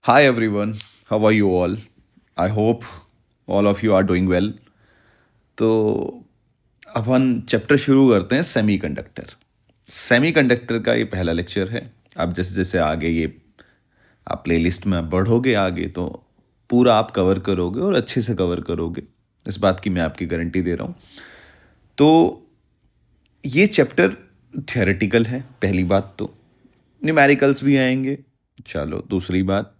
Hi everyone, how are you all? I hope all of you are doing well. तो अपन chapter शुरू करते हैं semiconductor. Semiconductor का ये पहला लेक्चर है। आप जैसे जैसे आगे ये आप प्लेलिस्ट में आप बढ़ोगे आगे तो पूरा आप कवर करोगे और अच्छे से कवर करोगे, इस बात की मैं आपकी गारंटी दे रहा हूँ। तो ये चैप्टर थियोरेटिकल है, पहली बात तो न्यूमेरिकल्स भी आएंगे। चलो दूसरी बात,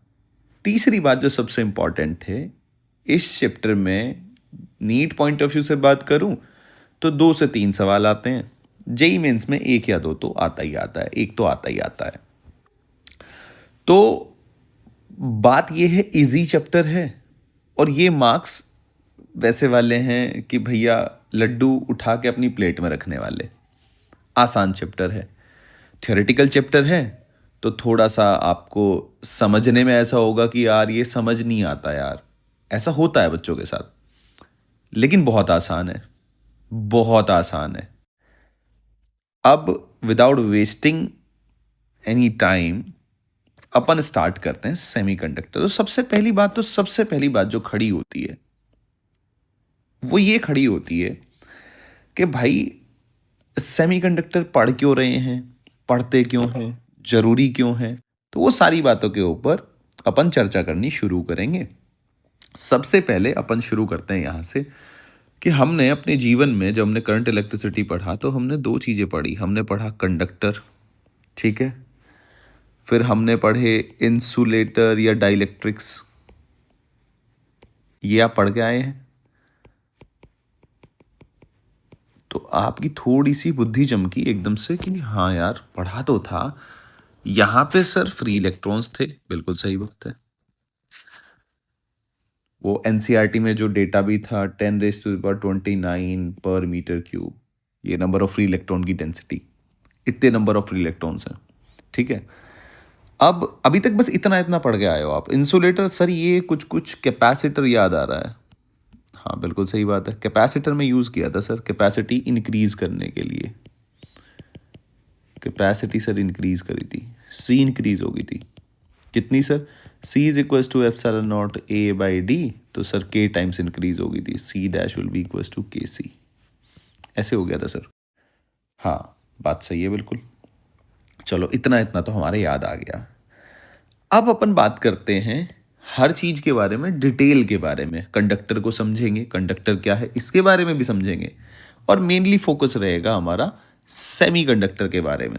तीसरी बात जो सबसे इम्पॉर्टेंट है इस चैप्टर में, नीट पॉइंट ऑफ व्यू से बात करूं तो 2 से 3 सवाल आते हैं। जेई मेंस में 1 या 2 तो आता ही आता है, एक तो आता ही आता है। तो बात यह है, इजी चैप्टर है और ये मार्क्स वैसे वाले हैं कि भैया लड्डू उठा के अपनी प्लेट में रखने वाले। आसान चैप्टर है, थियोरेटिकल चैप्टर है, तो थोड़ा सा आपको समझने में ऐसा होगा कि यार ये समझ नहीं आता यार, ऐसा होता है बच्चों के साथ। लेकिन बहुत आसान है, बहुत आसान है। अब विदाउट वेस्टिंग एनी टाइम अपन स्टार्ट करते हैं सेमीकंडक्टर। तो सबसे पहली बात जो खड़ी होती है वो ये खड़ी होती है कि भाई सेमीकंडक्टर पढ़ क्यों रहे हैं, पढ़ते क्यों हैं, जरूरी क्यों है। तो वो सारी बातों के ऊपर अपन चर्चा करनी शुरू करेंगे। सबसे पहले अपन शुरू करते हैं यहाँ से कि हमने अपने जीवन में जब हमने करंट इलेक्ट्रिसिटी पढ़ा तो हमने 2 चीज़ें पढ़ी। हमने पढ़ा कंडक्टर, ठीक है, फिर हमने पढ़े इंसुलेटर या डाइलेक्ट्रिक्स। ये आप पढ़ के आए हैं। तो आपकी थोड़ी सी बुद्धि चमकी एकदम से कि हाँ यार पढ़ा तो था। यहाँ पे सर फ्री इलेक्ट्रॉन्स थे, बिल्कुल सही बात है। वो एनसीईआरटी में जो डेटा भी था 10⁻29 पर मीटर क्यूब, ये नंबर ऑफ फ्री इलेक्ट्रॉन की डेंसिटी, इतने नंबर ऑफ फ्री इलेक्ट्रॉन्स हैं, ठीक है। अब अभी तक बस इतना इतना पढ़ के आए हो आप। इंसुलेटर सर ये कुछ कुछ कैपेसिटर याद आ रहा है। हाँ बिल्कुल सही बात है, कैपेसिटर में यूज़ किया था सर, कैपेसिटी इंक्रीज करने के लिए। कैपेसिटी सर इंक्रीज करी थी, सी इंक्रीज हो गई थी। कितनी sir? C is equal to epsilon naught A by D, तो सर के टाइम्स इंक्रीज हो गई थी, C dash will be equal to K C. ऐसे हो गया था सर। हाँ बात सही है बिल्कुल। चलो इतना इतना तो हमारे याद आ गया। अब अपन बात करते हैं हर चीज के बारे में, डिटेल के बारे में। कंडक्टर को समझेंगे, कंडक्टर क्या है इसके बारे में भी समझेंगे, और मेनली फोकस रहेगा हमारा सेमीकंडक्टर के बारे में।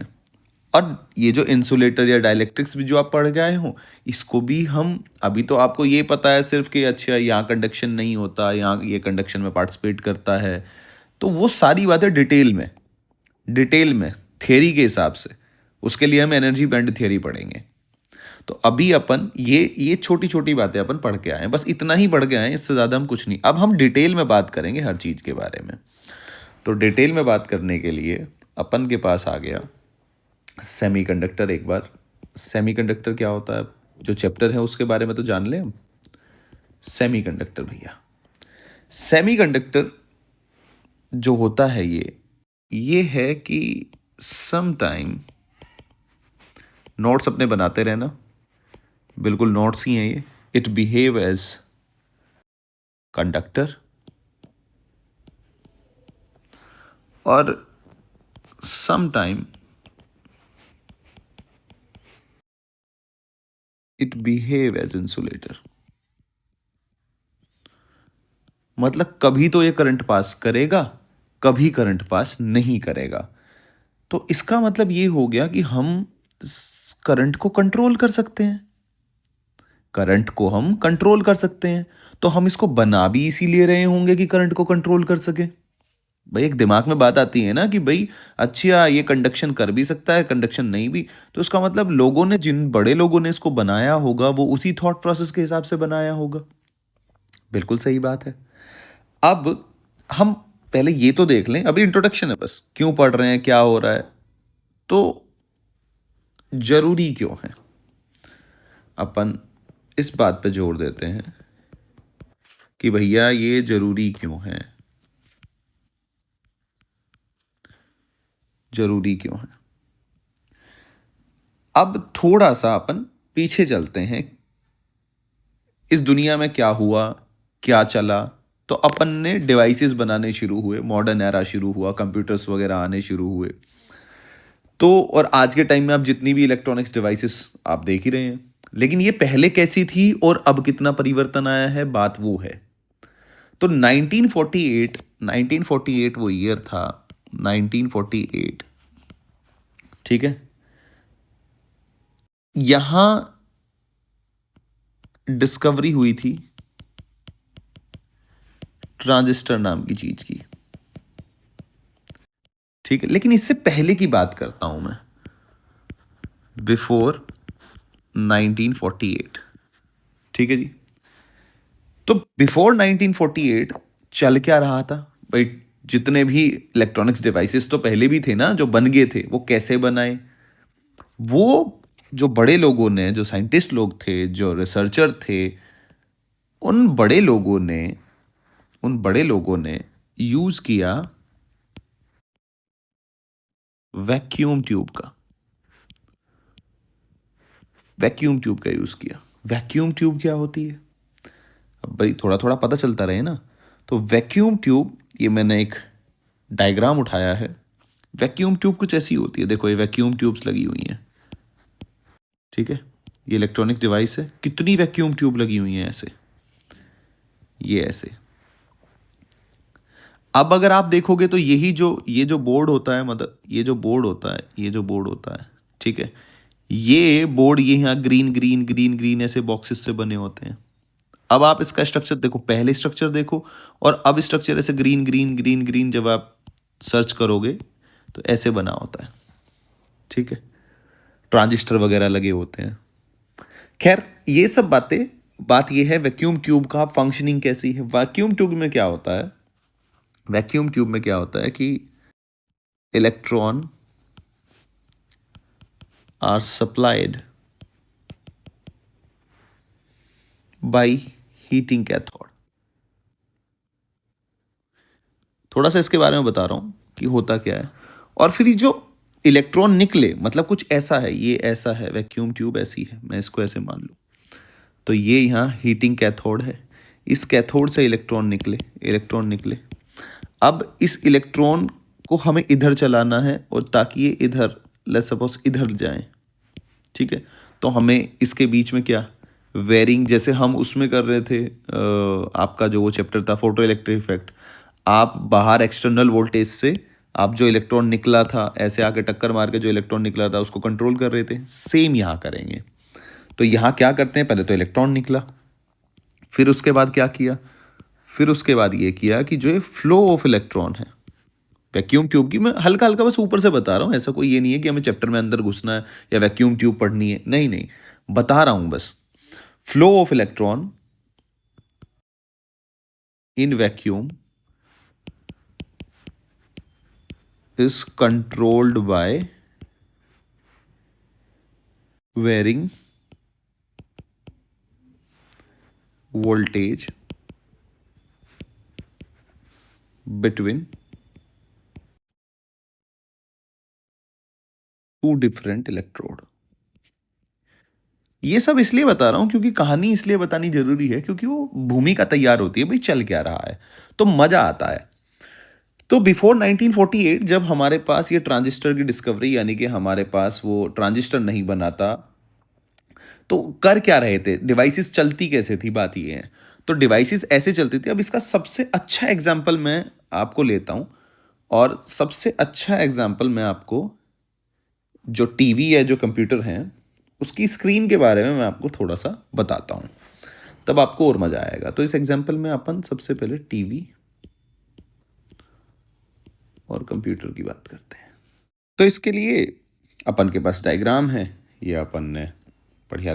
और ये जो इंसुलेटर या डाइलेक्ट्रिक्स भी जो आप पढ़ गए हो, इसको भी हम, अभी तो आपको ये पता है सिर्फ कि अच्छा यहाँ कंडक्शन नहीं होता, यहाँ ये कंडक्शन में पार्टिसिपेट करता है। तो वो सारी बातें डिटेल में थियरी के हिसाब से, उसके लिए हम एनर्जी बैंड थियरी पढ़ेंगे। तो अभी अपन ये छोटी छोटी बातें अपन पढ़ के आए हैं, बस इतना ही पढ़ के आए हैं, इससे ज़्यादा हम कुछ नहीं। अब हम डिटेल में बात करेंगे हर चीज़ के बारे में। तो डिटेल में बात करने के लिए अपन के पास आ गया सेमीकंडक्टर। एक बार सेमीकंडक्टर क्या होता है, जो चैप्टर है उसके बारे में तो जान लें हम। सेमीकंडक्टर भैया, सेमीकंडक्टर जो होता है ये है कि सम टाइम, नोट्स अपने बनाते रहना, बिल्कुल नोट्स ही हैं ये। इट बिहेव एज कंडक्टर और some time it behave as insulator. मतलब कभी तो ये करंट पास करेगा, कभी करंट पास नहीं करेगा। तो इसका मतलब ये हो गया कि हम करंट को कंट्रोल कर सकते हैं, करंट को हम कंट्रोल कर सकते हैं। तो हम इसको बना भी इसीलिए रहे होंगे कि करंट को कंट्रोल कर सके। भाई एक दिमाग में बात आती है ना कि भाई अच्छा ये कंडक्शन कर भी सकता है, कंडक्शन नहीं भी। तो इसका मतलब लोगों ने, जिन बड़े लोगों ने इसको बनाया होगा वो उसी थॉट प्रोसेस के हिसाब से बनाया होगा। बिल्कुल सही बात है। अब हम पहले ये तो देख लें, अभी इंट्रोडक्शन है बस, क्यों पढ़ रहे हैं, क्या हो रहा है, तो जरूरी क्यों है। अपन इस बात पे जोर देते हैं कि भैया ये जरूरी क्यों है, जरूरी क्यों है। अब थोड़ा सा अपन पीछे चलते हैं इस दुनिया में क्या हुआ, क्या चला, तो अपन ने डिवाइसेस बनाने शुरू हुए, मॉडर्न एरा शुरू हुआ, कंप्यूटर्स वगैरह आने शुरू हुए। तो और आज के टाइम में आप जितनी भी इलेक्ट्रॉनिक्स डिवाइसेस आप देख ही रहे हैं। लेकिन ये पहले कैसी थी और अब कितना परिवर्तन आया है, बात वो है। तो 1948 वो ईयर था, 1948, ठीक है। यहां डिस्कवरी हुई थी ट्रांजिस्टर नाम की चीज की, ठीक है। लेकिन इससे पहले की बात करता हूं मैं, बिफोर 1948, ठीक है जी। तो बिफोर 1948 चल क्या रहा था भाई? जितने भी इलेक्ट्रॉनिक्स डिवाइसेस तो पहले भी थे ना, जो बन गए थे, वो कैसे बनाए? वो जो बड़े लोगों ने, जो साइंटिस्ट लोग थे, जो रिसर्चर थे, उन बड़े लोगों ने यूज किया वैक्यूम ट्यूब का, यूज किया। वैक्यूम ट्यूब क्या होती है? अब भाई थोड़ा थोड़ा पता चलता रहे ना। तो वैक्यूम ट्यूब, ये मैंने एक डायग्राम उठाया है। वैक्यूम ट्यूब कुछ ऐसी होती है, देखो ये वैक्यूम ट्यूब्स लगी हुई हैं, ठीक है। ये इलेक्ट्रॉनिक डिवाइस है, कितनी वैक्यूम ट्यूब लगी हुई हैं ऐसे, ये ऐसे। अब अगर आप देखोगे तो ये जो बोर्ड होता है, मतलब ये जो बोर्ड होता है, ठीक है। ये बोर्ड ये यहाँ ग्रीन ग्रीन ग्रीन ग्रीन ऐसे बॉक्सेस से बने होते हैं। अब आप इसका स्ट्रक्चर देखो, पहले स्ट्रक्चर देखो और अब स्ट्रक्चर ऐसे ग्रीन ग्रीन ग्रीन ग्रीन, जब आप सर्च करोगे तो ऐसे बना होता है, ठीक है। ट्रांजिस्टर वगैरह लगे होते हैं। खैर ये सब बातें, बात ये है वैक्यूम ट्यूब का फंक्शनिंग कैसी है। वैक्यूम ट्यूब में क्या होता है कि electron are supplied by heating cathode. थोड़ा सा इसके बारे में बता रहा हूं कि होता क्या है। और फिर ये जो इलेक्ट्रॉन निकले, मतलब कुछ ऐसा है, ये ऐसा है, वैक्यूम ट्यूब ऐसी है, मैं इसको ऐसे मान लूं। तो ये यहाँ हीटिंग कैथोड है, इस कैथोड से इलेक्ट्रॉन निकले। अब इस इलेक्ट्रॉन को हमें इधर चलाना है, और ताकि ये इधर, लेट्स सपोज इधर जाए, ठीक है। तो हमें इसके बीच में क्या, वेरिंग, जैसे हम उसमें कर रहे थे, आपका जो वो चैप्टर था फोटो इलेक्ट्रिक इफेक्ट, आप बाहर एक्सटर्नल वोल्टेज से आप जो इलेक्ट्रॉन निकला था, ऐसे आके टक्कर मार के जो इलेक्ट्रॉन निकला था उसको कंट्रोल कर रहे थे, सेम यहाँ करेंगे। तो यहाँ क्या करते हैं, पहले तो इलेक्ट्रॉन निकला, फिर उसके बाद क्या किया, फिर उसके बाद ये किया कि जो ये फ्लो ऑफ इलेक्ट्रॉन है वैक्यूम ट्यूब की, मैं हल्का हल्का बस ऊपर से बता रहा हूँ, ऐसा कोई ये नहीं है कि हमें चैप्टर में अंदर घुसना है या वैक्यूम ट्यूब पढ़नी है, नहीं नहीं, बता रहा हूँ बस। Flow of electron in vacuum is controlled by varying voltage between two different electrode। ये सब इसलिए बता रहा हूं क्योंकि कहानी इसलिए बतानी जरूरी है, क्योंकि वो भूमिका तैयार होती है भाई चल क्या रहा है, तो मजा आता है। तो बिफोर 1948 जब हमारे पास ये ट्रांजिस्टर की डिस्कवरी, यानी कि हमारे पास वो ट्रांजिस्टर नहीं बना था, तो कर क्या रहे थे, डिवाइसेस चलती कैसे थी, बात ये है। तो डिवाइसेस ऐसे चलती थी। अब इसका सबसे अच्छा एग्जाम्पल मैं आपको लेता हूं, और सबसे अच्छा एग्जाम्पल मैं आपको, जो टीवी है, जो कंप्यूटर है, उसकी स्क्रीन के बारे में मैं आपको थोड़ा सा बताता हूं, तब आपको और मजा आएगा। तो इस एग्जाम्पल में अपन सबसे पहले टीवी और कंप्यूटर की बात करते हैं। तो इसके लिए अपन के पास डायग्राम है, ये अपन ने बढ़िया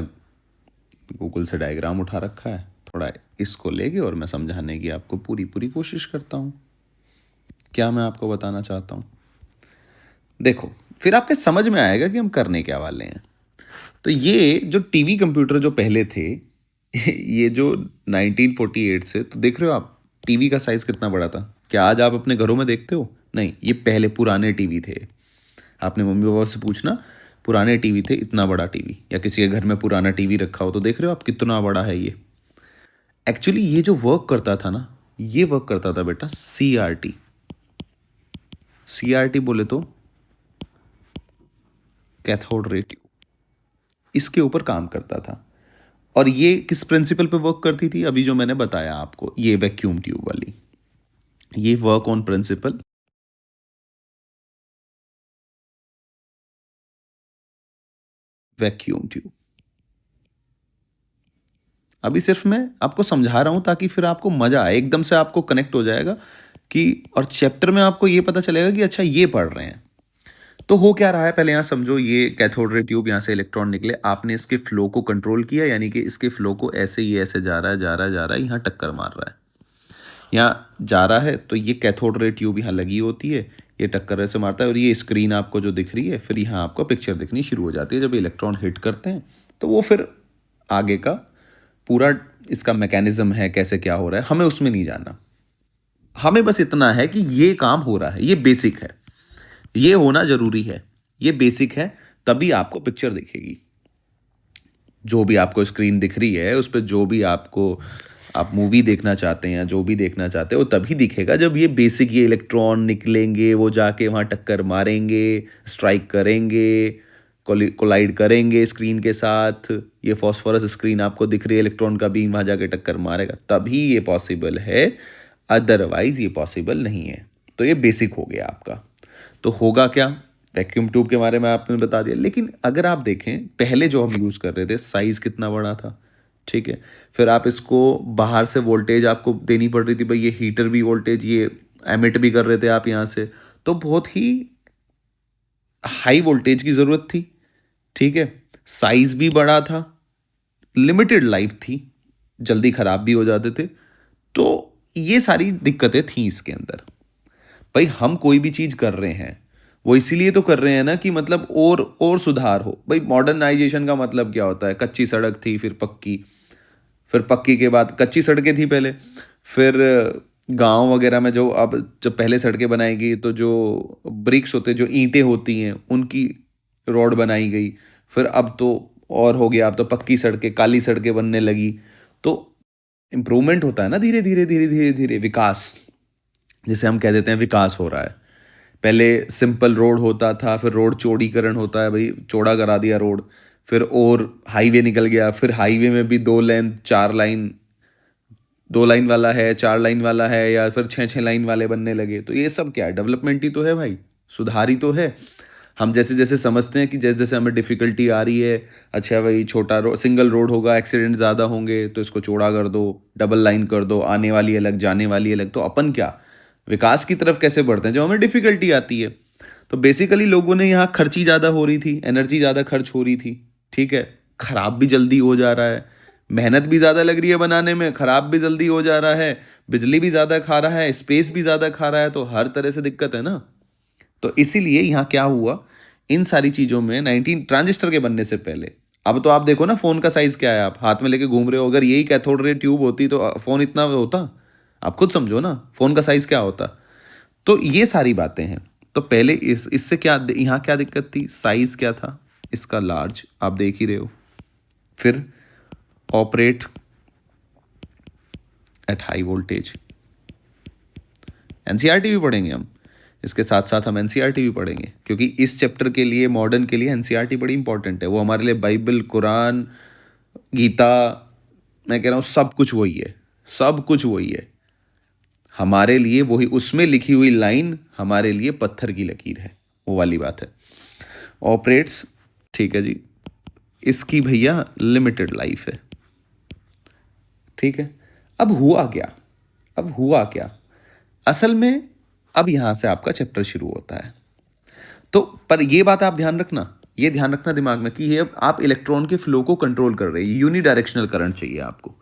गूगल से डायग्राम उठा रखा है, थोड़ा इसको लेके और मैं समझाने की आपको पूरी पूरी कोशिश करता हूँ। क्या मैं आपको बताना चाहता हूँ, देखो, फिर आपके समझ में आएगा कि हम करने क्या वाले हैं। तो ये जो टीवी कंप्यूटर जो पहले थे, ये जो 1948 से, तो देख रहे हो आप टीवी का साइज कितना बड़ा था। क्या आज आप अपने घरों में देखते हो? नहीं, ये पहले पुराने टीवी थे। आपने मम्मी पापा से पूछना, पुराने टीवी थे, इतना बड़ा टीवी, या किसी के घर में पुराना टीवी रखा हो तो देख रहे हो आप कितना बड़ा है ये। एक्चुअली ये जो वर्क करता था ना, ये वर्क करता था बेटा CRT। CRT बोले तो कैथोड रे ट्यूब, इसके ऊपर काम करता था। और ये किस प्रिंसिपल पे वर्क करती थी, अभी जो मैंने बताया आपको, ये वैक्यूम ट्यूब वाली, ये work on principle vacuum tube. अभी सिर्फ मैं आपको समझा रहा हूं ताकि फिर आपको मजा आए, एकदम से आपको कनेक्ट हो जाएगा कि, और चैप्टर में आपको ये पता चलेगा कि अच्छा ये पढ़ रहे हैं। तो हो क्या रहा है, पहले यहाँ समझो, ये कैथोड रे ट्यूब, यहाँ से इलेक्ट्रॉन निकले, आपने इसके फ्लो को कंट्रोल किया, यानी कि इसके फ्लो को ऐसे ही ऐसे जा रहा है, जा रहा है, जा रहा है, यहाँ टक्कर मार रहा है, यहाँ जा रहा है, तो ये कैथोड रे ट्यूब यहाँ लगी होती है, ये टक्कर ऐसे मारता है, और ये स्क्रीन आपको जो दिख रही है, फिर यहाँ आपको पिक्चर दिखनी शुरू हो जाती है। जब इलेक्ट्रॉन हिट करते हैं तो वो फिर आगे का पूरा इसका मैकेनिज्म है, कैसे क्या हो रहा है, हमें उसमें नहीं जाना। हमें बस इतना है कि ये काम हो रहा है, ये बेसिक है, ये होना जरूरी है, ये बेसिक है, तभी आपको पिक्चर दिखेगी। जो भी आपको स्क्रीन दिख रही है उस पर जो भी आपको, आप मूवी देखना चाहते हैं या जो भी देखना चाहते हो, तभी दिखेगा जब ये बेसिक, ये इलेक्ट्रॉन निकलेंगे, वो जाके वहाँ टक्कर मारेंगे, स्ट्राइक करेंगे, कोलाइड करेंगे स्क्रीन के साथ। ये फॉस्फोरस स्क्रीन आपको दिख रही है, इलेक्ट्रॉन का बीम वहाँ जाके टक्कर मारेगा, तभी ये पॉसिबल है, अदरवाइज ये पॉसिबल नहीं है। तो ये बेसिक हो गया आपका। तो होगा क्या, वैक्यूम ट्यूब के बारे में आपने बता दिया, लेकिन अगर आप देखें पहले जो हम यूज़ कर रहे थे, साइज़ कितना बड़ा था, ठीक है। फिर आप इसको बाहर से वोल्टेज आपको देनी पड़ रही थी, भाई ये हीटर भी वोल्टेज ये एमिट भी कर रहे थे आप यहाँ से, तो बहुत ही हाई वोल्टेज की ज़रूरत थी, ठीक है। साइज़ भी बड़ा था, लिमिटेड लाइफ थी, जल्दी ख़राब भी हो जाते थे। तो ये सारी दिक्कतें थी इसके अंदर। भाई हम कोई भी चीज़ कर रहे हैं, वो इसीलिए तो कर रहे हैं ना कि मतलब और सुधार हो। भाई मॉडर्नाइजेशन का मतलब क्या होता है, कच्ची सड़क थी, फिर पक्की, फिर पक्की के बाद कच्ची सड़कें थी पहले, फिर गांव वगैरह में जो अब जब पहले सड़कें बनाई गई तो जो ब्रिक्स होते, जो ईंटें होती हैं, उनकी रोड बनाई गई। फिर अब तो और हो गया, अब तो पक्की सड़कें, काली सड़कें बनने लगी। तो इम्प्रूवमेंट होता है ना, धीरे धीरे धीरे धीरे धीरे विकास, जिसे हम कह देते हैं विकास हो रहा है। पहले सिंपल रोड होता था, फिर रोड चौड़ीकरण होता है, भाई चौड़ा करा दिया रोड, फिर और हाईवे निकल गया, फिर हाईवे में भी 2 लेन 4 लाइन, 2 लाइन वाला है, 4 लाइन वाला है, या फिर 6 6 लाइन वाले बनने लगे। तो ये सब क्या है, डेवलपमेंट ही तो है भाई, सुधार ही तो है। हम जैसे जैसे समझते हैं कि जैसे जैसे हमें डिफिकल्टी आ रही है, अच्छा भाई छोटा रोड, सिंगल रोड होगा, एक्सीडेंट ज़्यादा होंगे, तो इसको चौड़ा कर दो, डबल लाइन कर दो, आने वाली अलग जाने वाली अलग। तो अपन क्या विकास की तरफ कैसे बढ़ते हैं, जब हमें डिफिकल्टी आती है। तो बेसिकली लोगों ने यहाँ खर्ची ज़्यादा हो रही थी, एनर्जी ज़्यादा खर्च हो रही थी, ठीक है। ख़राब भी जल्दी हो जा रहा है, मेहनत भी ज़्यादा लग रही है बनाने में, ख़राब भी जल्दी हो जा रहा है, बिजली भी ज़्यादा खा रहा है, स्पेस भी ज़्यादा खा रहा है, तो हर तरह से दिक्कत है ना। तो इसीलिए यहाँ क्या हुआ, इन सारी चीज़ों में 19 ट्रांजिस्टर के बनने से पहले, अब तो आप देखो ना फ़ोन का साइज़ क्या है, आप हाथ में लेके घूम रहे हो, अगर यही कैथोड रे ट्यूब होती तो फ़ोन इतना होता, आप खुद समझो ना फ़ोन का साइज़ क्या होता। तो ये सारी बातें हैं। तो पहले इससे क्या, यहाँ क्या दिक्कत थी, साइज़ क्या था इसका, लार्ज, आप देख ही रहे हो। फिर operate at high voltage, NCERT भी पढ़ेंगे हम, इसके साथ साथ हम एनसीईआरटी भी पढ़ेंगे, क्योंकि इस चैप्टर के लिए, मॉडर्न के लिए एनसीईआरटी बड़ी इंपॉर्टेंट है। वो हमारे लिए बाइबल, कुरान, गीता, मैं कह रहा हूँ सब कुछ वही है, सब कुछ वही है हमारे लिए। वही उसमें लिखी हुई लाइन हमारे लिए पत्थर की लकीर है, वो वाली बात है। ऑपरेट्स, ठीक है जी, इसकी भैया लिमिटेड लाइफ है, ठीक है। अब हुआ क्या, अब हुआ क्या असल में, अब यहां से आपका चैप्टर शुरू होता है। तो पर ये बात आप ध्यान रखना, ये ध्यान रखना दिमाग में कि ये आप इलेक्ट्रॉन के फ्लो को कंट्रोल कर रहे हैं, यूनी डायरेक्शनल करंट चाहिए आपको।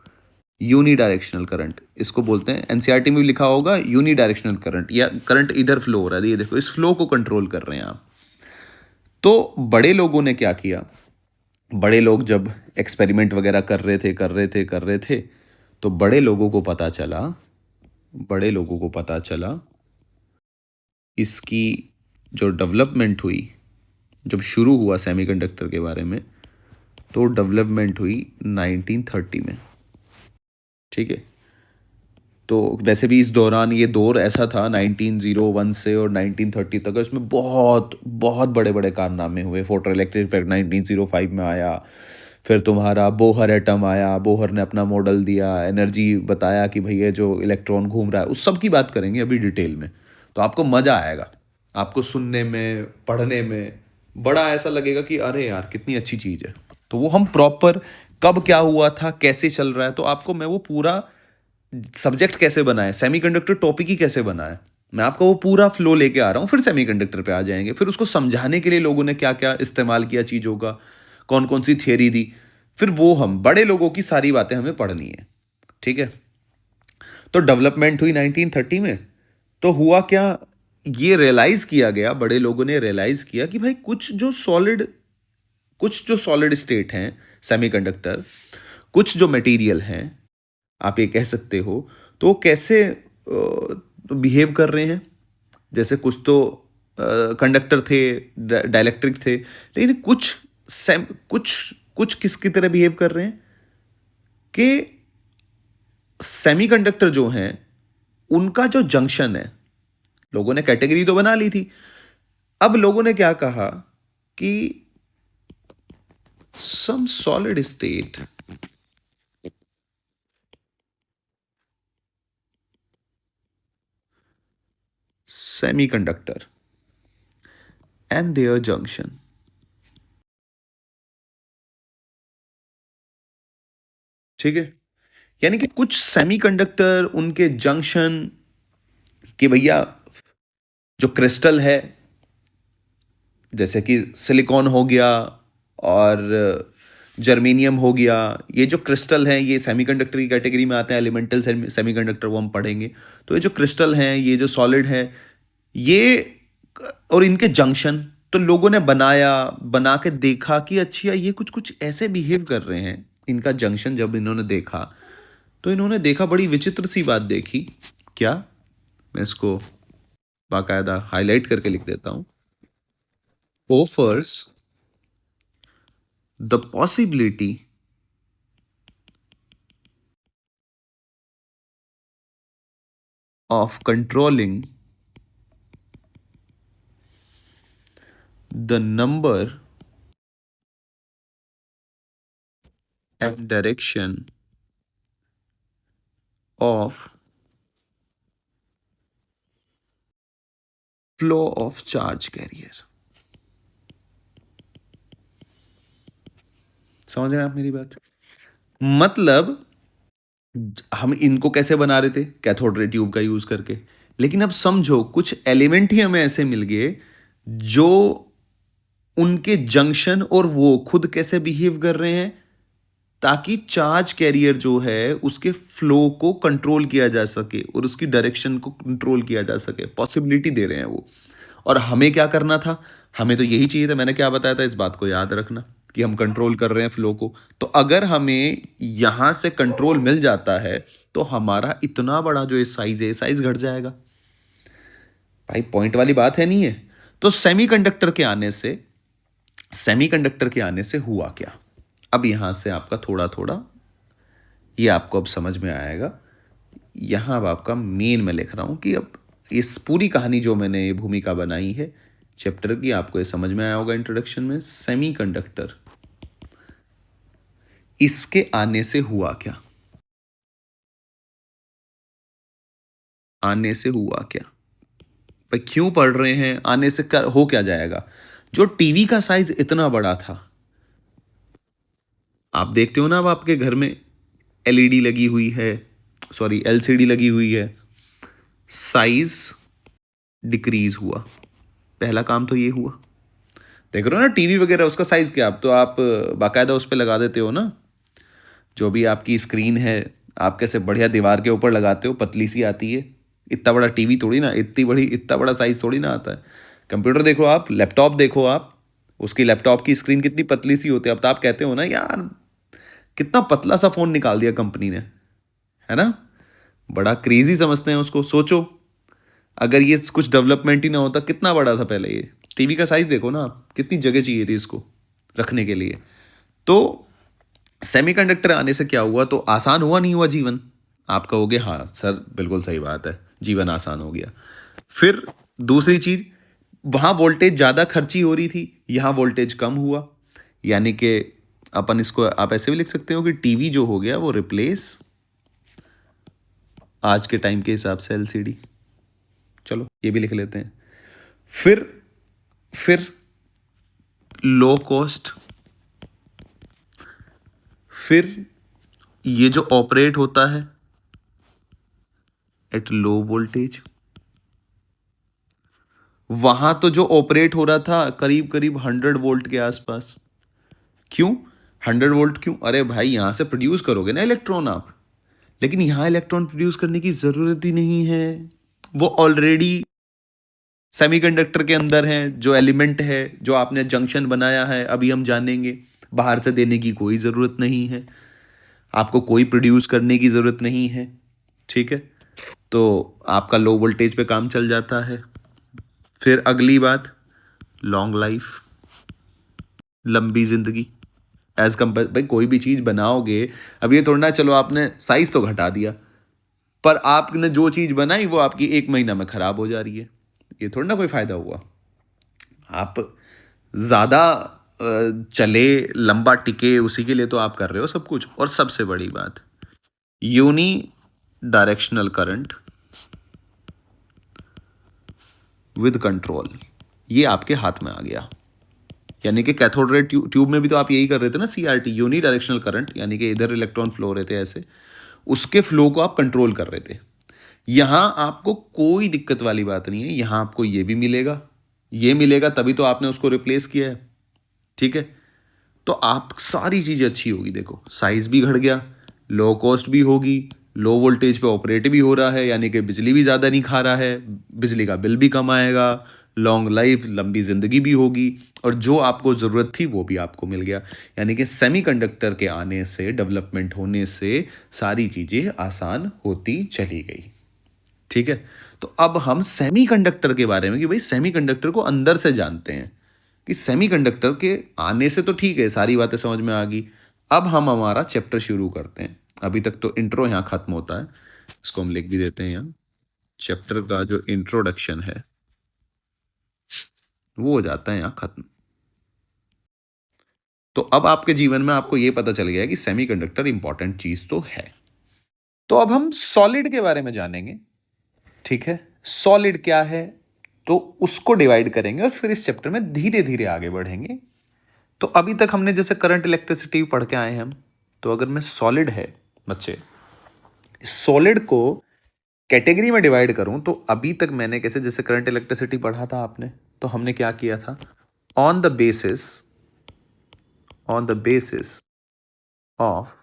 यूनी डायरेक्शनल करंट इसको बोलते हैं, एनसीईआरटी में भी लिखा होगा यूनी डायरेक्शनल करंट, या करंट इधर फ्लो हो रहा है, ये देखो इस फ्लो को कंट्रोल कर रहे हैं आप। तो बड़े लोगों ने क्या किया, बड़े लोग जब एक्सपेरिमेंट वगैरह कर रहे थे, तो बड़े लोगों को पता चला, बड़े लोगों को पता चला इसकी जो डेवलपमेंट हुई, जब शुरू हुआ सेमीकंडक्टर के बारे में, तो डेवलपमेंट हुई 1930 में, ठीक है। तो वैसे भी इस दौरान ये दौर ऐसा था 1901 से और 1930 तक, इसमें बहुत बहुत बड़े बड़े कारनामे हुए। फोटो इलेक्ट्रिक इफेक्ट 1905 में आया। फिर तुम्हारा बोहर एटम आया, बोहर ने अपना मॉडल दिया, एनर्जी बताया कि भैया जो इलेक्ट्रॉन घूम रहा है, उस सब की बात करेंगे अभी डिटेल में। तो आपको मज़ा आएगा, आपको सुनने में, पढ़ने में बड़ा ऐसा लगेगा कि अरे यार कितनी अच्छी चीज़ है। तो वो हम प्रॉपर कब क्या हुआ था, कैसे चल रहा है, तो आपको मैं वो पूरा सब्जेक्ट कैसे बनाए, सेमीकंडक्टर टॉपिक ही कैसे बनाए, मैं आपको वो पूरा फ्लो लेके आ रहा हूँ। फिर सेमीकंडक्टर पे आ जाएंगे, फिर उसको समझाने के लिए लोगों ने क्या क्या इस्तेमाल किया चीज़ों का, कौन कौन सी थियरी दी, फिर वो हम बड़े लोगों की सारी बातें हमें पढ़नी है। ठीक है। तो डेवलपमेंट हुई 1930 में। तो हुआ क्या, ये रियलाइज किया गया, बड़े लोगों ने रियलाइज किया कि भाई कुछ जो सॉलिड स्टेट हैं सेमीकंडक्टर, कुछ जो मटेरियल हैं, आप ये कह सकते हो, तो वो कैसे बिहेव कर रहे हैं। जैसे कुछ तो कंडक्टर थे, डाइलेक्ट्रिक थे, लेकिन कुछ कुछ किसकी तरह बिहेव कर रहे हैं कि सेमीकंडक्टर जो हैं उनका जो जंक्शन है, लोगों ने कैटेगरी तो बना ली थी। अब लोगों ने क्या कहा कि some solid state semiconductor and their junction। ठीक है। यानी कि कुछ सेमीकंडक्टर, उनके जंक्शन, कि भैया जो क्रिस्टल है, जैसे कि सिलिकॉन हो गया और जर्मेनियम हो गया, ये जो क्रिस्टल हैं ये सेमीकंडक्टर की कैटेगरी में आते हैं। एलिमेंटल सेमीकंडक्टर वो हम पढ़ेंगे। तो ये जो क्रिस्टल हैं, ये जो सॉलिड हैं, ये और इनके जंक्शन, तो लोगों ने बना के देखा कि अच्छा ये कुछ कुछ ऐसे बिहेव कर रहे हैं। इनका जंक्शन जब इन्होंने देखा, तो इन्होंने देखा, बड़ी विचित्र सी बात देखी। क्या, मैं इसको बाकायदा हाईलाइट करके लिख देता हूं। offers the possibility of controlling the number and direction of flow of charge carrier। समझ रहे हैं आप मेरी बात? मतलब हम इनको कैसे बना रहे थे, कैथोड रे ट्यूब का यूज करके, लेकिन अब समझो कुछ एलिमेंट ही हमें ऐसे मिल गए जो उनके जंक्शन और वो खुद कैसे बिहेव कर रहे हैं, ताकि चार्ज कैरियर जो है उसके फ्लो को कंट्रोल किया जा सके और उसकी डायरेक्शन को कंट्रोल किया जा सके, पॉसिबिलिटी दे रहे हैं वो। और हमें क्या करना था, हमें तो यही चाहिए था। मैंने क्या बताया था, इस बात को याद रखना कि हम कंट्रोल कर रहे हैं फ्लो को। तो अगर हमें यहां से कंट्रोल मिल जाता है, तो हमारा इतना बड़ा जो साइज है, साइज घट जाएगा। भाई पॉइंट वाली बात है, नहीं है? तो सेमीकंडक्टर के आने से हुआ क्या, अब यहां से आपका थोड़ा थोड़ा ये आपको अब समझ में आएगा। यहां अब आपका मेन मैं लिख रहा हूं कि अब इस पूरी कहानी जो मैंने ये भूमिका बनाई है चैप्टर की, आपको ये समझ में आया होगा इंट्रोडक्शन में। सेमीकंडक्टर, इसके आने से हुआ क्या, आने से हुआ क्या, भाई क्यों पढ़ रहे हैं, आने से हो क्या जाएगा। जो टीवी का साइज इतना बड़ा था, आप देखते हो ना, अब आपके घर में एलईडी लगी हुई है, सॉरी एलसीडी लगी हुई है, साइज डिक्रीज हुआ। पहला काम तो ये हुआ। देख रहे हो ना टीवी वगैरह, उसका साइज क्या, अब तो आप बाकायदा उस पर लगा देते हो ना, जो भी आपकी स्क्रीन है आप कैसे बढ़िया दीवार के ऊपर लगाते हो, पतली सी आती है। इतना बड़ा टीवी थोड़ी ना, इतना बड़ा साइज थोड़ी ना आता है। कंप्यूटर देखो आप, लैपटॉप देखो आप, उसकी लैपटॉप की स्क्रीन कितनी पतली सी होती है। अब तो आप कहते हो ना यार कितना पतला सा फोन निकाल दिया कंपनी ने, है ना? बड़ा क्रेजी समझते हैं उसको। सोचो अगर ये कुछ डेवलपमेंट ही ना होता, कितना बड़ा था पहले ये टीवी का साइज। देखो ना आप, कितनी जगह चाहिए थी इसको रखने के लिए। तो सेमीकंडक्टर आने से क्या हुआ, तो आसान हुआ नहीं हुआ जीवन। आप कहोगे हाँ सर बिल्कुल सही बात है, जीवन आसान हो गया। फिर दूसरी चीज, वहां वोल्टेज ज्यादा खर्ची हो रही थी, यहाँ वोल्टेज कम हुआ, यानी कि अपन इसको आप ऐसे भी लिख सकते हो कि टीवी जो हो गया वो रिप्लेस आज के टाइम के हिसाब से एलसीडी। चलो ये भी लिख लेते हैं। फिर लो कॉस्ट, फिर ये जो ऑपरेट होता है एट लो वोल्टेज, वहां तो जो ऑपरेट हो रहा था करीब करीब 100 वोल्ट के आसपास। क्यों 100 वोल्ट क्यों? अरे भाई यहां से प्रोड्यूस करोगे ना इलेक्ट्रॉन आप, लेकिन यहां इलेक्ट्रॉन प्रोड्यूस करने की जरूरत ही नहीं है, वो ऑलरेडी सेमीकंडक्टर के अंदर है, जो एलिमेंट है जो आपने जंक्शन बनाया है अभी हम जानेंगे, बाहर से देने की कोई ज़रूरत नहीं है, आपको कोई प्रोड्यूस करने की ज़रूरत नहीं है। ठीक है, तो आपका लो वोल्टेज पे काम चल जाता है। फिर अगली बात, लॉन्ग लाइफ, लंबी जिंदगी एज कम्पेयर। भाई कोई भी चीज़ बनाओगे, अब ये थोड़ा ना चलो आपने साइज तो घटा दिया, पर आपने जो चीज़ बनाई वो आपकी 1 महीना में ख़राब हो जा रही है, ये थोड़ा ना कोई फ़ायदा हुआ। आप ज़्यादा चले, लंबा टिके, उसी के लिए तो आप कर रहे हो सब कुछ। और सबसे बड़ी बात, unidirectional current with control, ये आपके हाथ में आ गया। यानी कि कैथोड रे ट्यूब में भी तो आप यही कर रहे थे ना, सीआरटी, यूनी डायरेक्शनल करंट, यानी कि इधर इलेक्ट्रॉन फ्लो हो रहे थे ऐसे, उसके फ्लो को आप कंट्रोल कर रहे थे। यहां आपको कोई दिक्कत वाली बात नहीं है, यहां आपको ये भी मिलेगा, ये मिलेगा, तभी तो आपने उसको रिप्लेस किया है। ठीक है, तो आप सारी चीज़ें अच्छी होगी। देखो साइज भी घट गया, लो कॉस्ट भी होगी, लो वोल्टेज पे ऑपरेट भी हो रहा है, यानी कि बिजली भी ज़्यादा नहीं खा रहा है, बिजली का बिल भी कम आएगा, लॉन्ग लाइफ, लंबी ज़िंदगी भी होगी, और जो आपको ज़रूरत थी वो भी आपको मिल गया। यानी कि सेमीकंडक्टर के आने से, डेवलपमेंट होने से सारी चीज़ें आसान होती चली गई। ठीक है, तो अब हम सेमीकंडक्टर के बारे में, कि भाई सेमीकंडक्टर को अंदर से जानते हैं, कि सेमीकंडक्टर के आने से तो ठीक है, सारी बातें समझ में आ गई। अब हम हमारा चैप्टर शुरू करते हैं। अभी तक तो इंट्रो यहाँ खत्म होता है, इसको हम लिख भी देते हैं यहाँ। चैप्टर का जो इंट्रोडक्शन है वो हो जाता है यहाँ खत्म। तो अब आपके जीवन में आपको ये पता चल गया है कि सेमीकंडक्टर इंपॉर्टेंट चीज तो है। तो अब हम सॉलिड के बारे में जानेंगे। ठीक है, सॉलिड क्या है तो उसको डिवाइड करेंगे, और फिर इस चैप्टर में धीरे धीरे आगे बढ़ेंगे। तो अभी तक हमने जैसे करंट इलेक्ट्रिसिटी पढ़ के आए हैं हम, तो अगर मैं सॉलिड है बच्चे, सॉलिड को कैटेगरी में डिवाइड करूं, तो अभी तक मैंने कैसे, जैसे करंट इलेक्ट्रिसिटी पढ़ा था आपने, तो हमने क्या किया था, on the basis of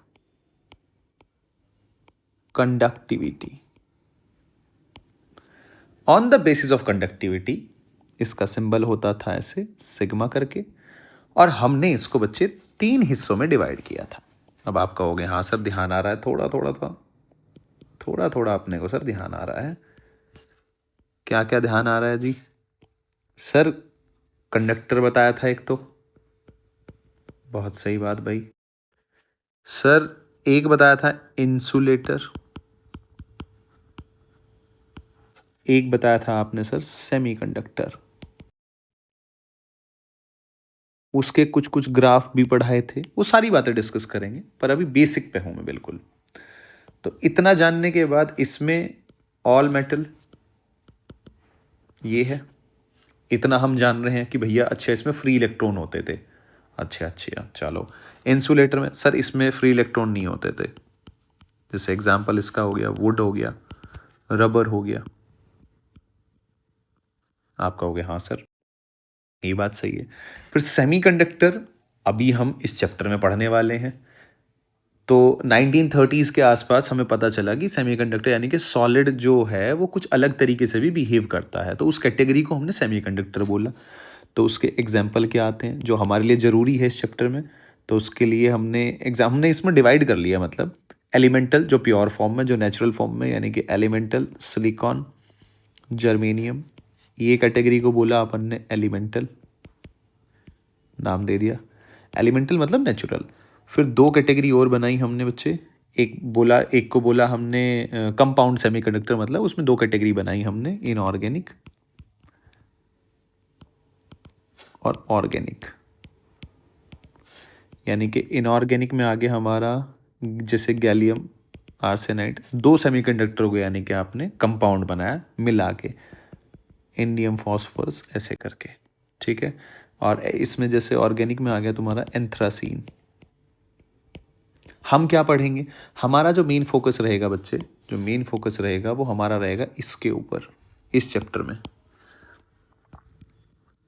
conductivity, on the basis of conductivity, इसका सिंबल होता था ऐसे सिग्मा करके, और हमने इसको बच्चे 3 हिस्सों में डिवाइड किया था। अब आप कहोगे हाँ सर ध्यान आ रहा है, थोड़ा थोड़ा था, थोड़ा थोड़ा अपने को सर ध्यान आ रहा है। क्या क्या ध्यान आ रहा है जी? सर कंडक्टर बताया था एक तो, बहुत सही बात भाई। सर एक बताया था इंसुलेटर, एक बताया था आपने सर सेमीकंडक्टर, उसके कुछ कुछ ग्राफ भी पढ़ाए थे, वो सारी बातें डिस्कस करेंगे, पर अभी बेसिक पे हूं मैं बिल्कुल। तो इतना जानने के बाद इसमें ऑल मेटल ये है, इतना हम जान रहे हैं कि भैया अच्छा इसमें फ्री इलेक्ट्रॉन होते थे। अच्छा अच्छा चलो, इंसुलेटर में सर इसमें फ्री इलेक्ट्रॉन नहीं होते थे, जैसे एग्जांपल इसका हो गया वुड हो गया, रबर हो गया। आप कहोगे हाँ सर ये बात सही है। फिर सेमीकंडक्टर अभी हम इस चैप्टर में पढ़ने वाले हैं। तो 1930s के आसपास हमें पता चला कि सेमीकंडक्टर यानी कि सॉलिड जो है वो कुछ अलग तरीके से भी बिहेव करता है, तो उस कैटेगरी को हमने सेमीकंडक्टर बोला। तो उसके एग्जाम्पल क्या आते हैं जो हमारे लिए ज़रूरी है इस चैप्टर में, तो उसके लिए हमने इसमें डिवाइड कर लिया, मतलब एलिमेंटल जो प्योर फॉर्म में, जो नेचुरल फॉर्म में, यानी कि एलिमेंटल, सिलिकॉन, जर्मेनियम, ये कैटेगरी को बोला अपन ने एलिमेंटल, नाम दे दिया एलिमेंटल मतलब नेचुरल। फिर 2 कैटेगरी और बनाई हमने बच्चे, एक को बोला हमने कंपाउंड सेमीकंडक्टर, मतलब उसमें दो कैटेगरी बनाई हमने, इनऑर्गेनिक और ऑर्गेनिक। यानी कि इनऑर्गेनिक में आगे हमारा जैसे गैलियम आर्सेनाइड, दो सेमीकंडक्टर को यानी कि आपने कंपाउंड बनाया मिला के, इंडियम फॉस्फोरस ऐसे करके, ठीक है। और इसमें जैसे ऑर्गेनिक में आ गया तुम्हारा एंथ्रासीन। हम क्या पढ़ेंगे, हमारा जो मेन फोकस रहेगा बच्चे, जो मेन फोकस रहेगा वो हमारा रहेगा इसके ऊपर, इस चैप्टर में,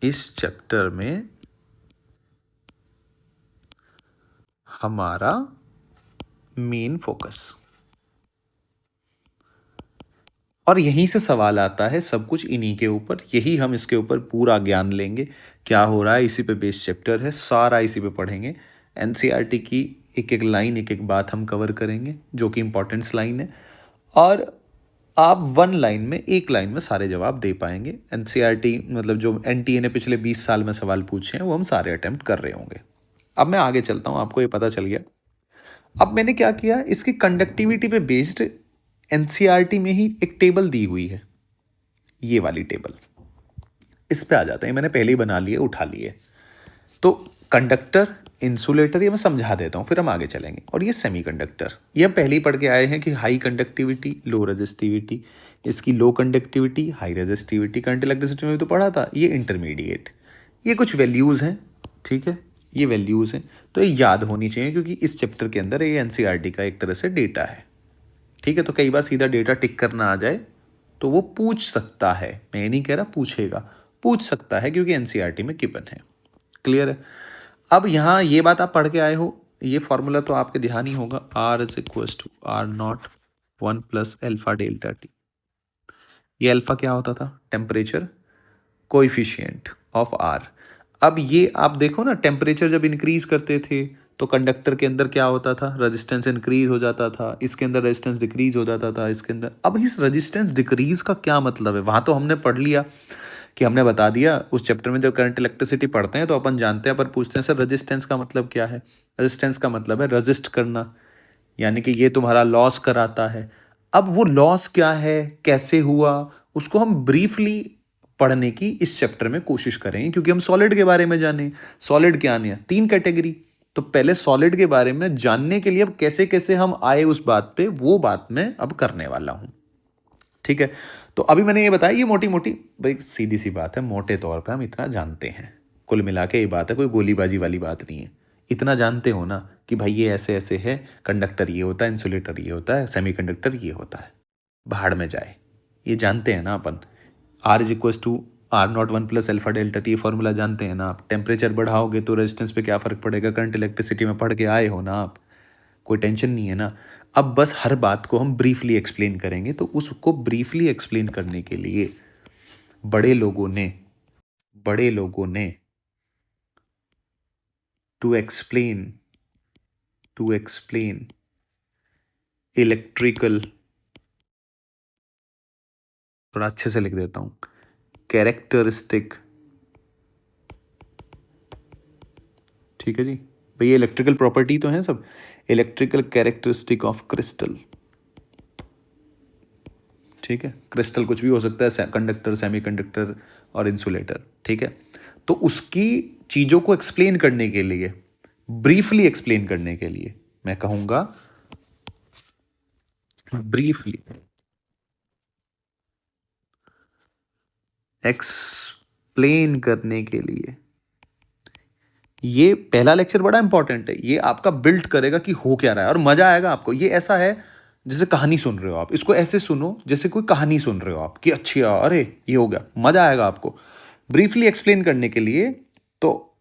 इस चैप्टर में हमारा मेन फोकस, और यहीं से सवाल आता है, सब कुछ इन्हीं के ऊपर, यही हम इसके ऊपर पूरा ज्ञान लेंगे, क्या हो रहा है, इसी पे बेस्ड चैप्टर है, सारा इसी पे पढ़ेंगे। एनसीईआरटी की एक एक लाइन, एक एक बात हम कवर करेंगे जो कि इंपॉर्टेंस लाइन है, और आप वन लाइन में, एक लाइन में सारे जवाब दे पाएंगे। एनसीईआरटी मतलब जो एनटीए ने पिछले 20 साल में सवाल पूछे हैं वो हम सारे अटेम्प्ट कर रहे होंगे। अब मैं आगे चलता हूँ, आपको ये पता चल गया। अब मैंने क्या किया, इसकी कंडक्टिविटी पे बेस्ड एनसीईआरटी में ही एक टेबल दी हुई है, ये वाली टेबल, इस पे आ जाते हैं, मैंने पहले ही बना लिए, उठा लिए। तो कंडक्टर, इंसुलेटर, ये मैं समझा देता हूँ, फिर हम आगे चलेंगे। और ये सेमीकंडक्टर, ये हम पहले ही पढ़ के आए हैं कि हाई कंडक्टिविटी, लो रेजिस्टिविटी, इसकी low conductivity, high resistivity. Current electricity में भी तो पढ़ा था। ये इंटरमीडिएट, ये कुछ वैल्यूज़ हैं, ठीक है, ये वैल्यूज़ हैं, तो ये याद होनी चाहिए क्योंकि इस चैप्टर के अंदर ये एनसीईआरटी का एक तरह से डेटा है, ठीक है। तो कई बार सीधा डेटा टिक करना आ जाए तो वो पूछ सकता है, मैं ये नहीं कह रहा पूछेगा, पूछ सकता है क्योंकि एनसीईआरटी में गिवन है। क्लियर है। अब यहाँ ये बात आप पढ़ के आए हो, ये फॉर्मूला तो आपके ध्यान ही होगा, R is equal to R naught 1 plus alpha delta T. ये अल्फा क्या होता था, टेम्परेचर कोएफिशिएंट ऑफ R। अब ये आप देखो ना, टेम्परेचर जब इंक्रीज करते थे तो कंडक्टर के अंदर क्या होता था, रेजिस्टेंस इंक्रीज हो जाता था, इसके अंदर रेजिस्टेंस डिक्रीज हो जाता था, इसके अंदर। अब इस रेजिस्टेंस डिक्रीज का क्या मतलब है, वहाँ तो हमने पढ़ लिया कि हमने बता दिया उस चैप्टर में, जब करंट इलेक्ट्रिसिटी पढ़ते हैं तो अपन जानते हैं, पर पूछते हैं सर रेजिस्टेंस का मतलब क्या है। रेजिस्टेंस का मतलब है रेजिस्ट करना, यानी कि ये तुम्हारा लॉस कराता है। अब वो लॉस क्या है, कैसे हुआ, उसको हम ब्रीफली पढ़ने की इस चैप्टर में कोशिश करेंगे, क्योंकि हम सॉलिड के बारे में जाने। सॉलिड क्या है, तीन कैटेगरी। तो पहले सॉलिड के बारे में जानने के लिए अब कैसे कैसे हम आए उस बात पे, वो बात मैं अब करने वाला हूं, ठीक है। तो अभी मैंने ये बताया, ये मोटी मोटी भाई सीधी सी बात है, मोटे तौर पे हम इतना जानते हैं, कुल मिला के ये बात है, कोई गोलीबाजी वाली बात नहीं है। इतना जानते हो ना कि भाई ये ऐसे ऐसे है, कंडक्टर ये होता है, इंसुलेटर ये होता है, सेमीकंडक्टर ये होता है, भाड़ में जाए, ये जानते हैं ना अपन। R is equal to R naught 1 plus alpha delta T, formula जानते हैं ना आप। टेम्परेचर बढ़ाओगे तो रेजिस्टेंस पे क्या फ़र्क पड़ेगा, करंट इलेक्ट्रिसिटी में पढ़ के आए हो ना आप, कोई टेंशन नहीं है ना। अब बस हर बात को हम ब्रीफली एक्सप्लेन करेंगे, तो उसको ब्रीफली एक्सप्लेन करने के लिए बड़े लोगों ने टू एक्सप्लेन इलेक्ट्रिकल, थोड़ा अच्छे से लिख देता हूं, कैरेक्टरिस्टिक, ठीक है जी भैया, इलेक्ट्रिकल प्रॉपर्टी तो है सब, इलेक्ट्रिकल कैरेक्टरिस्टिक ऑफ क्रिस्टल, ठीक है। क्रिस्टल कुछ भी हो सकता है, कंडक्टर, सेमीकंडक्टर और इंसुलेटर, ठीक है। तो उसकी चीजों को एक्सप्लेन करने के लिए, ब्रीफली एक्सप्लेन करने के लिए मैं कहूंगा, ब्रीफली एक्सप्लेन करने के लिए, ये पहला लेक्चर बड़ा इंपॉर्टेंट है। ये आपका बिल्ड करेगा कि हो क्या रहा है, और मजा आएगा आपको। ये ऐसा है जैसे कहानी सुन रहे हो आप, इसको ऐसे सुनो जैसे कोई कहानी सुन रहे हो आप, कि अच्छी अरे ये हो गया, मजा आएगा आपको। ब्रीफली एक्सप्लेन करने के लिए, तो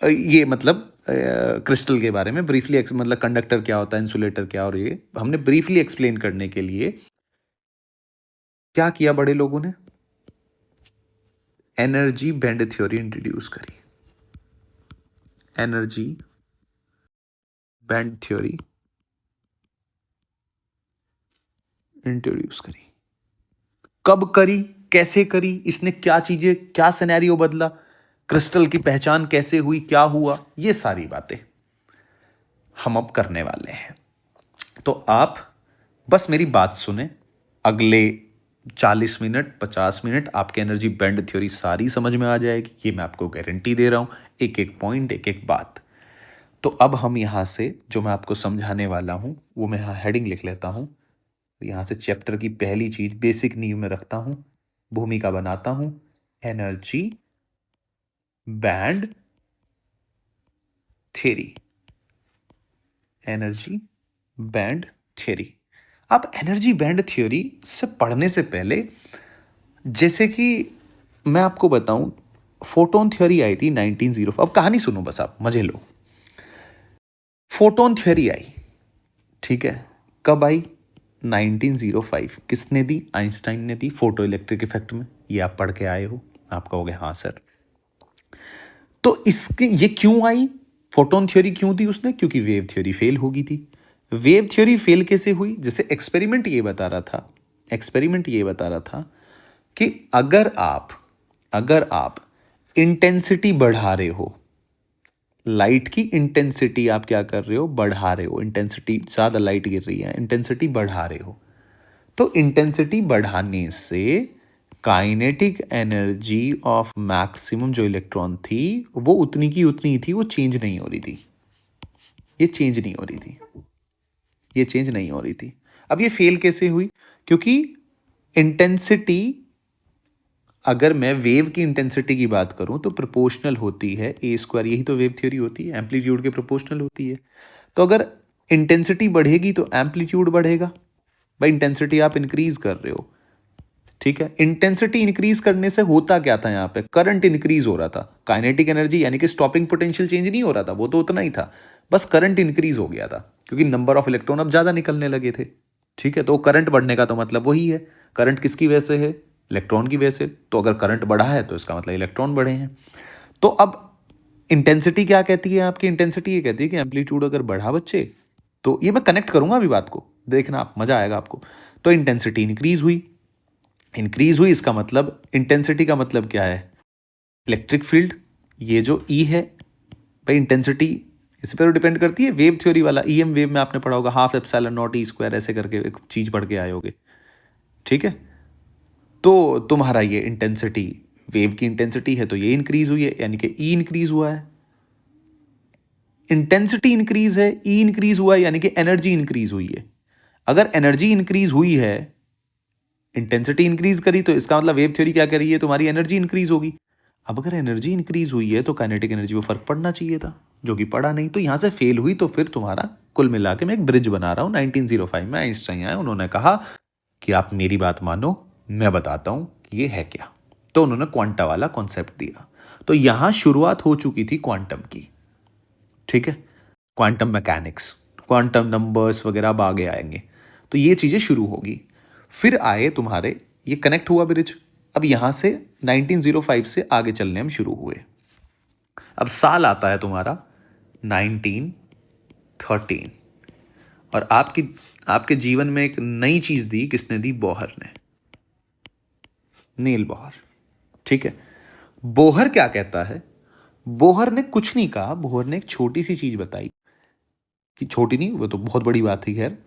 ये मतलब क्रिस्टल के बारे में ब्रीफली मतलब कंडक्टर क्या होता है, इंसुलेटर क्या, और ये हमने ब्रीफली एक्सप्लेन करने के लिए क्या किया, बड़े लोगों ने एनर्जी बैंड थ्योरी इंट्रोड्यूस करी, एनर्जी बैंड थ्योरी इंट्रोड्यूस करी। कब करी, कैसे करी, इसने क्या चीजें, क्या सिनेरियो बदला, क्रिस्टल की पहचान कैसे हुई, क्या हुआ, ये सारी बातें हम अब करने वाले हैं। तो आप बस मेरी बात सुने, अगले 40 मिनट 50 मिनट आपके एनर्जी बैंड थ्योरी सारी समझ में आ जाएगी, ये मैं आपको गारंटी दे रहा हूँ, एक एक पॉइंट एक एक बात। तो अब हम यहाँ से जो मैं आपको समझाने वाला हूँ वो मैं यहाँ हेडिंग लिख लेता हूँ। यहाँ से चैप्टर की पहली चीज बेसिक नींव में रखता हूँ, भूमिका बनाता हूँ, energy band theory, energy band theory. अब एनर्जी बैंड थ्योरी से पढ़ने से पहले, जैसे कि मैं आपको बताऊं, फोटोन थ्योरी आई थी 1905। अब कहानी सुनो बस, आप मजे लो। फोटोन थ्योरी आई, ठीक है, कब आई? 1905। किसने दी? आइंस्टाइन ने दी, फोटो इलेक्ट्रिक इफेक्ट में। ये आप पढ़ के आए हो, आप कहोगे हाँ सर। तो इसके ये क्यों आई? फोटोन थ्योरी क्यों दी उसने? क्योंकि वेव थ्योरी फेल हो गई थी। वेव थ्योरी फेल कैसे हुई? जैसे एक्सपेरिमेंट ये बता रहा था, एक्सपेरिमेंट ये बता रहा था कि अगर आप इंटेंसिटी बढ़ा रहे हो, लाइट की इंटेंसिटी आप क्या कर रहे हो? बढ़ा रहे हो। इंटेंसिटी, ज़्यादा लाइट गिर रही है, इंटेंसिटी बढ़ा रहे हो, तो इंटेंसिटी बढ़ाने से काइनेटिक एनर्जी ऑफ मैक्सिमम जो इलेक्ट्रॉन थी वो उतनी की उतनी थी, वो चेंज नहीं हो रही थी। ये चेंज नहीं हो रही थी, ये चेंज नहीं हो रही थी। अब ये फेल कैसे हुई? क्योंकि इंटेंसिटी, अगर मैं वेव की इंटेंसिटी की बात करूं तो प्रोपोर्शनल होती है ए स्क्वायर, यही तो वेव थ्योरी होती है, एम्पलीट्यूड के प्रोपोर्शनल होती है। तो अगर इंटेंसिटी बढ़ेगी तो एम्पलीट्यूड बढ़ेगा। भाई इंटेंसिटी आप इंक्रीज कर रहे हो, ठीक है, इंटेंसिटी इंक्रीज करने से होता क्या था? यहाँ पे करंट इंक्रीज हो रहा था, काइनेटिक एनर्जी यानी कि स्टॉपिंग पोटेंशियल चेंज नहीं हो रहा था, वो तो उतना ही था, बस करंट इंक्रीज हो गया था क्योंकि नंबर ऑफ इलेक्ट्रॉन अब ज्यादा निकलने लगे थे, ठीक है। तो करंट बढ़ने का तो मतलब वही है, करंट किसकी वजह से है? इलेक्ट्रॉन की वजह से। तो अगर करंट बढ़ा है तो इसका मतलब इलेक्ट्रॉन बढ़े हैं। तो अब इंटेंसिटी क्या कहती है आपकी? इंटेंसिटी ये कहती है कि एम्पलीट्यूड अगर बढ़ा बच्चे, तो ये मैं कनेक्ट करूंगा अभी बात को, देखना आप, मजा आएगा आपको। तो इंटेंसिटी इंक्रीज हुई, इंक्रीज हुई, इसका मतलब इंटेंसिटी का मतलब क्या है? इलेक्ट्रिक फील्ड, ये जो ई है भाई, इंटेंसिटी इस पर डिपेंड करती है। वेव थ्योरी वाला ईएम वेव में आपने पढ़ा होगा, half epsilon not E square, ऐसे करके एक चीज पढ़ के आए होगे, ठीक है। तो तुम्हारा ये इंटेंसिटी, वेव की इंटेंसिटी है तो ये इंक्रीज हुई है, यानी कि ई इंक्रीज हुआ है। इंटेंसिटी इंक्रीज है, ई इंक्रीज हुआ है, यानी कि एनर्जी इंक्रीज हुई है। अगर एनर्जी इंक्रीज हुई है, इंटेंसिटी इंक्रीज करी, तो इसका मतलब वेव थ्योरी क्या कर रही है? तुम्हारी एनर्जी इंक्रीज होगी। अब अगर एनर्जी इंक्रीज हुई है तो काइनेटिक एनर्जी में फर्क पड़ना चाहिए था, जो कि पड़ा नहीं, तो यहां से फेल हुई। तो फिर तुम्हारा कुल मिला के मैं एक ब्रिज बना रहा हूं। 1905 में आइंस्टाइन आए, उन्होंने कहा कि आप मेरी बात मानो, मैं बताता हूं कि ये है क्या। तो उन्होंने क्वांटा वाला कॉन्सेप्ट दिया। तो यहां शुरुआत हो चुकी थी क्वांटम की, ठीक है, क्वांटम मैकेनिक्स, क्वांटम नंबर्स वगैरह अब आगे आएंगे, तो ये चीज़ें शुरू होगी। फिर आए तुम्हारे, ये कनेक्ट हुआ ब्रिज। अब यहां से 1905 से आगे चलने हम शुरू हुए। अब साल आता है तुम्हारा 1913, और आपके जीवन में एक नई चीज दी, किसने दी? बोहर ने, नील बोहर, ठीक है। बोहर क्या कहता है? बोहर ने कुछ नहीं कहा, बोहर ने एक छोटी सी चीज बताई, कि छोटी नहीं, वो तो बहुत बड़ी बात थी, खैर।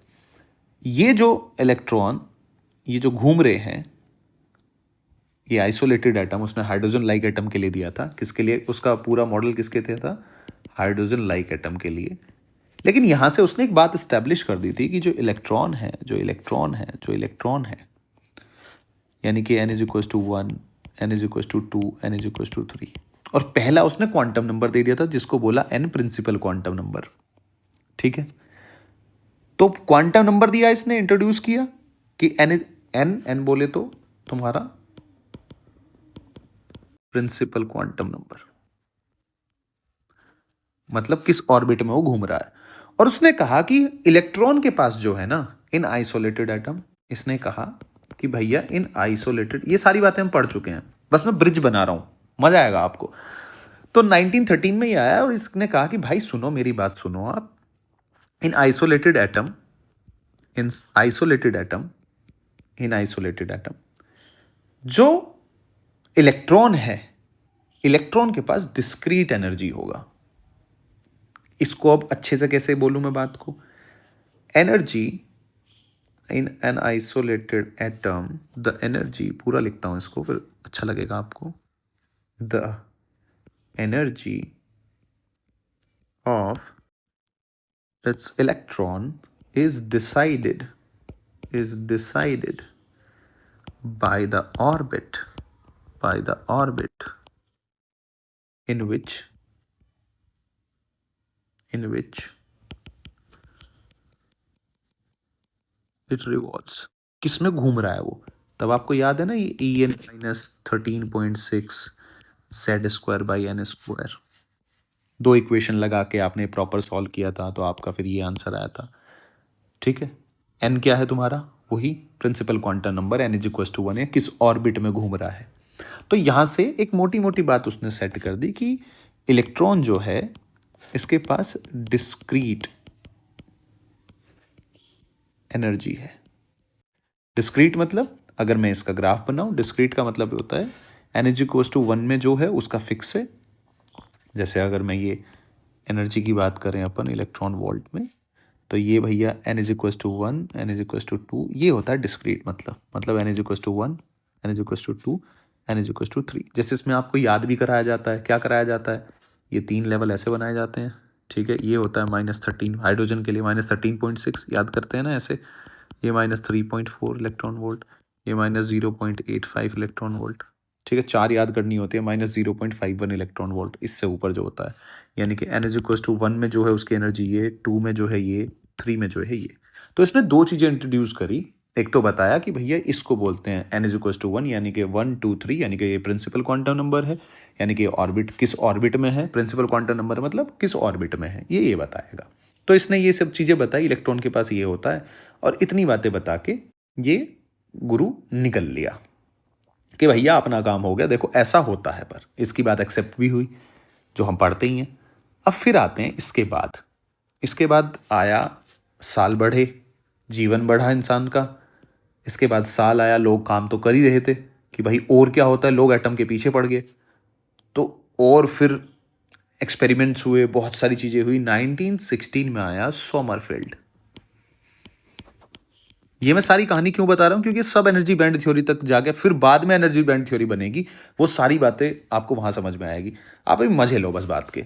ये जो इलेक्ट्रॉन, ये जो घूम रहे हैं, ये आइसोलेटेड एटम उसने हाइड्रोजन लाइक एटम के लिए दिया था। किसके लिए? उसका पूरा मॉडल किसके थे था? हाइड्रोजन लाइक एटम के लिए। लेकिन यहां से उसने एक बात स्टैब्लिश कर दी थी कि जो इलेक्ट्रॉन है, यानी कि n is equal to 1, n is equal to 2, n is equal to 3, और पहला उसने क्वांटम नंबर दे दिया था जिसको बोला n प्रिंसिपल क्वांटम नंबर, ठीक है। तो क्वांटम नंबर दिया, इसने इंट्रोड्यूस किया कि n बोले तो तुम्हारा प्रिंसिपल क्वांटम नंबर, मतलब किस ऑर्बिट में वो घूम रहा है। और उसने कहा कि इलेक्ट्रॉन के पास जो है ना, इन आइसोलेटेड एटम, इसने कहा कि भैया इन आइसोलेटेड, ये सारी बातें हम पढ़ चुके हैं, बस मैं ब्रिज बना रहा हूं, मजा आएगा आपको। तो 1913 में ये आया और इसने कहा कि भाई सुनो, मेरी बात सुनो आप, इन आइसोलेटेड एटम, इन आइसोलेटेड एटम, इन आइसोलेटेड एटम, जो इलेक्ट्रॉन है, इलेक्ट्रॉन के पास डिस्क्रीट एनर्जी होगा। इसको अब अच्छे से कैसे बोलूं मैं बात को? Energy in an isolated atom, the energy, पूरा लिखता हूँ इसको फिर अच्छा लगेगा आपको, the energy of its electron is decided by the orbit in which it revolves. किसमें घूम रहा है वो? तब आपको याद है ना ये En-13.6 z²/n², दो इक्वेशन लगा के आपने प्रॉपर सॉल्व किया था तो आपका फिर ये आंसर आया था। ठीक है, एन क्या है तुम्हारा? वही principle quantum number n is equal to 1 है, किस ऑर्बिट में घूम रहा है। तो यहाँ से एक मोटी मोटी बात उसने सेट कर दी कि इलेक्ट्रॉन जो है इसके पास डिस्क्रीट एनर्जी है। डिस्क्रीट मतलब अगर मैं इसका ग्राफ बनाऊं, डिस्क्रीट का मतलब होता है एन इज इक्वल टू 1 में जो है उसका फिक्स है। जैसे अगर मैं ये एनर्जी की बात करें अपन इलेक्ट्रॉन वोल्ट में, तो ये भैया N is equal to 1, N is equal to 2, ये होता है डिस्क्रीट मतलब N is equal to 1, N is equal to 2, N is equal to 3। जैसे इसमें आपको याद भी कराया जाता है, क्या कराया जाता है, ये 3 लेवल ऐसे बनाए जाते हैं। ठीक है, ये होता है -13 हाइड्रोजन के लिए, -13.6 याद करते हैं ना ऐसे, ये -3.4 इलेक्ट्रॉन वोल्ट, ये -0.85 इलेक्ट्रॉन वोल्ट। ठीक है, 4 याद करनी होती है, -0.51 इलेक्ट्रॉन वोल्ट, इससे ऊपर जो होता है, यानी कि एन इज इक्वल टू 1 में जो है उसकी एनर्जी ये, 2 में जो है ये, 3 में जो है ये। तो इसने दो चीज़ें इंट्रोड्यूस करी, एक तो बताया कि भैया इसको बोलते हैं एन इज इक्वल टू 1 यानी कि 1 2 3, यानी कि ये प्रिंसिपल क्वांटम नंबर है, यानी कि ऑर्बिट किस ऑर्बिट में है, प्रिंसिपल क्वांटम नंबर मतलब किस ऑर्बिट में है, ये बताएगा। तो इसने ये सब चीज़ें बताई, इलेक्ट्रॉन के पास ये होता है, और इतनी बातें बता के ये गुरु निकल लिया कि भैया अपना काम हो गया, देखो ऐसा होता है। पर इसकी बात एक्सेप्ट भी हुई, जो हम पढ़ते ही हैं। अब फिर आते हैं इसके बाद आया साल बढ़े, जीवन बढ़ा इंसान का। इसके बाद साल आया, लोग काम तो कर ही रहे थे कि भाई और क्या होता है, लोग एटम के पीछे पड़ गए। तो और फिर एक्सपेरिमेंट्स हुए, बहुत सारी चीज़ें हुई। 1916 में आया सोमरफेल्ड। ये मैं सारी कहानी क्यों बता रहा हूँ, क्योंकि सब एनर्जी बैंड थ्योरी तक जाके फिर बाद में एनर्जी बैंड थ्योरी बनेगी, वो सारी बातें आपको वहाँ समझ में आएगी। आप अभी मजे लो बस बात के।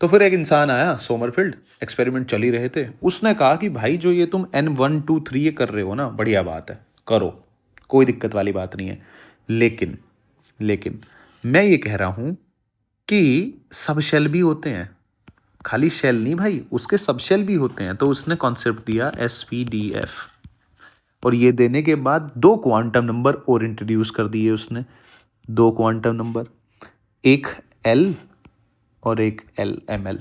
तो फिर एक इंसान आया सोमरफील्ड, एक्सपेरिमेंट चल ही रहे थे, उसने कहा कि भाई जो ये तुम N1 2 3 ये कर रहे हो ना, बढ़िया बात है, करो, कोई दिक्कत वाली बात नहीं है, लेकिन मैं ये कह रहा हूँ कि सब शेल भी होते हैं, खाली शेल नहीं भाई, उसके सब शेल भी होते हैं। तो उसने कॉन्सेप्ट दिया SPDF, और ये देने के बाद दो क्वांटम नंबर और इंट्रोड्यूस कर दिए उसने, दो क्वांटम नंबर, एक L और एक LML।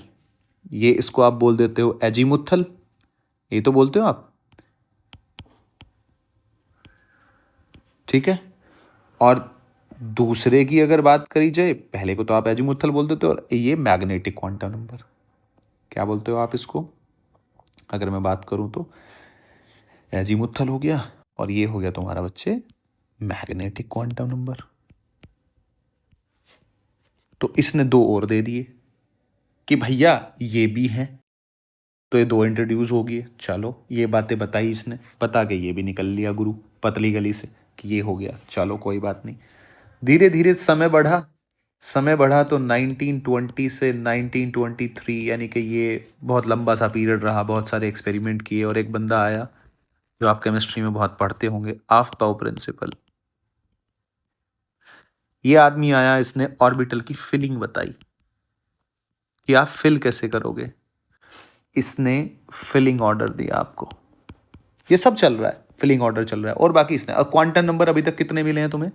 ये इसको आप बोल देते हो एजीमुथल, ये तो बोलते हो आप, ठीक है। और दूसरे की अगर बात करी जाए, पहले को तो आप एजीमुथल बोल देते हो, और ये मैग्नेटिक क्वांटम नंबर, क्या बोलते हो आप इसको? अगर मैं बात करूं तो एजीमुथल हो गया, और ये हो गया तुम्हारा बच्चे मैग्नेटिक क्वांटम नंबर। तो इसने दो और दे दिए कि भैया ये भी हैं, तो ये दो इंट्रोड्यूस हो गए। चलो ये बातें बताई इसने, बता के ये भी निकल लिया गुरु पतली गली से कि ये हो गया, चलो कोई बात नहीं। धीरे धीरे समय बढ़ा तो 1920 से 1923, यानी कि ये बहुत लंबा सा पीरियड रहा, बहुत सारे एक्सपेरिमेंट किए, और एक बंदा आया जो आप केमिस्ट्री में बहुत पढ़ते होंगे, आफ्बाउ प्रिंसिपल। ये आदमी आया, इसने ऑर्बिटल की फिलिंग बताई कि आप फिल कैसे करोगे। इसने फिलिंग ऑर्डर दिया आपको, ये सब चल रहा है, फिलिंग ऑर्डर चल रहा है, और बाकी इसने, और क्वांटम नंबर अभी तक कितने मिले हैं तुम्हें?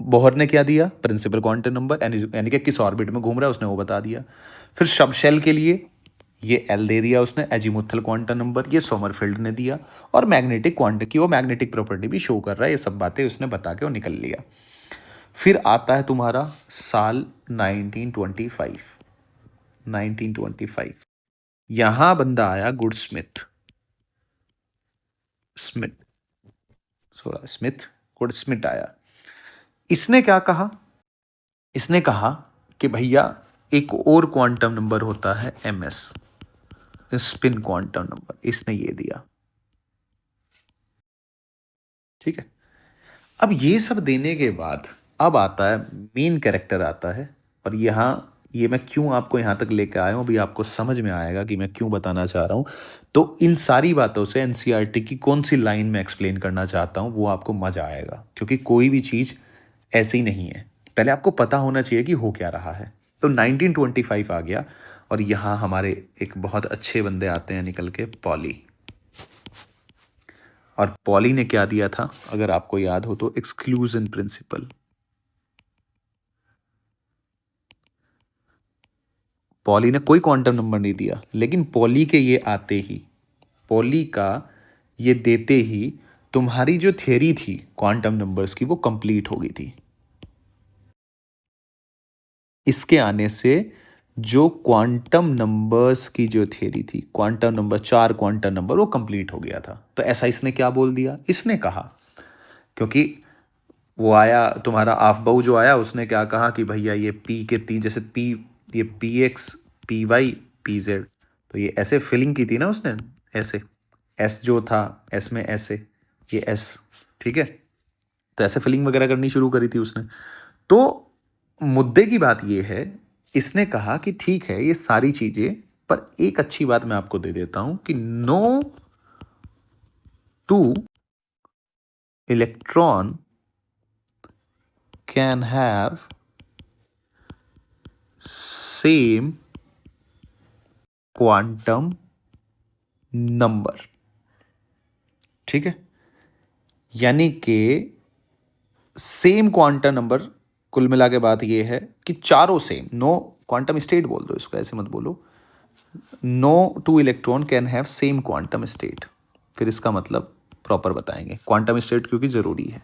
बोहर ने क्या दिया? प्रिंसिपल क्वांटम नंबर, यानी कि किस ऑर्बिट में घूम रहा है उसने वो बता दिया। फिर सब शेल के लिए ये L दे दिया उसने, एजीमुथल क्वांटम नंबर, ये सोमरफेल्ड ने दिया, और मैग्नेटिक क्वांटम की वो मैग्नेटिक प्रॉपर्टी भी शो कर रहा है, ये सब बातें उसने बता के वो निकल लिया। फिर आता है तुम्हारा साल 1925। यहां बंदा आया गुडस्मिथ, गुडस्मिथ आया। इसने क्या कहा? इसने कहा कि भैया एक और क्वांटम नंबर होता है MS, स्पिन क्वांटम नंबर, इसने ये दिया। ठीक है, अब ये सब देने के बाद अब आता है मेन कैरेक्टर आता है, और यहाँ ये मैं क्यों आपको यहाँ तक लेकर आया हूँ, अभी आपको समझ में आएगा कि मैं क्यों बताना चाह रहा हूँ। तो इन सारी बातों से एनसीईआरटी की कौन सी लाइन में एक्सप्लेन करना चाहता हूँ वो आपको मजा आएगा, क्योंकि कोई भी चीज़ ऐसे ही नहीं है, पहले आपको पता होना चाहिए कि हो क्या रहा है। तो 1925 आ गया, और यहाँ हमारे एक बहुत अच्छे बंदे आते हैं निकल के, पॉली। और पॉली ने क्या दिया था, अगर आपको याद हो तो, एक्सक्लूजन प्रिंसिपल। पॉली ने कोई क्वांटम नंबर नहीं दिया, लेकिन पॉली के ये आते ही, पॉली का ये देते ही तुम्हारी जो थ्योरी थी क्वांटम नंबर्स की वो कंप्लीट हो गई थी। इसके आने से जो क्वांटम नंबर्स की जो थ्योरी थी, क्वांटम नंबर, 4 क्वांटम नंबर, वो कंप्लीट हो गया था। तो ऐसा इसने क्या बोल दिया, इसने कहा, क्योंकि वो आया तुम्हारा आफबाऊ जो आया, उसने क्या कहा कि भैया ये पी के तीन, जैसे पी, ये P X, P Y, P Z, तो ये ऐसे फिलिंग की थी ना उसने, ऐसे एस जो था, एस में ऐसे, ये एस, ठीक है, तो ऐसे फिलिंग वगैरह करनी शुरू करी थी उसने। तो मुद्दे की बात ये है, इसने कहा कि ठीक है ये सारी चीजें, पर एक अच्छी बात मैं आपको दे देता हूं कि no two electron can have same quantum number। ठीक है, यानी कि सेम क्वांटम नंबर, कुल मिला के बात ये है कि चारों सेम, नो क्वांटम स्टेट बोल दो इसको, ऐसे मत बोलो, no two electron can have same quantum state. फिर इसका मतलब प्रॉपर बताएंगे, क्वांटम स्टेट क्योंकि जरूरी है,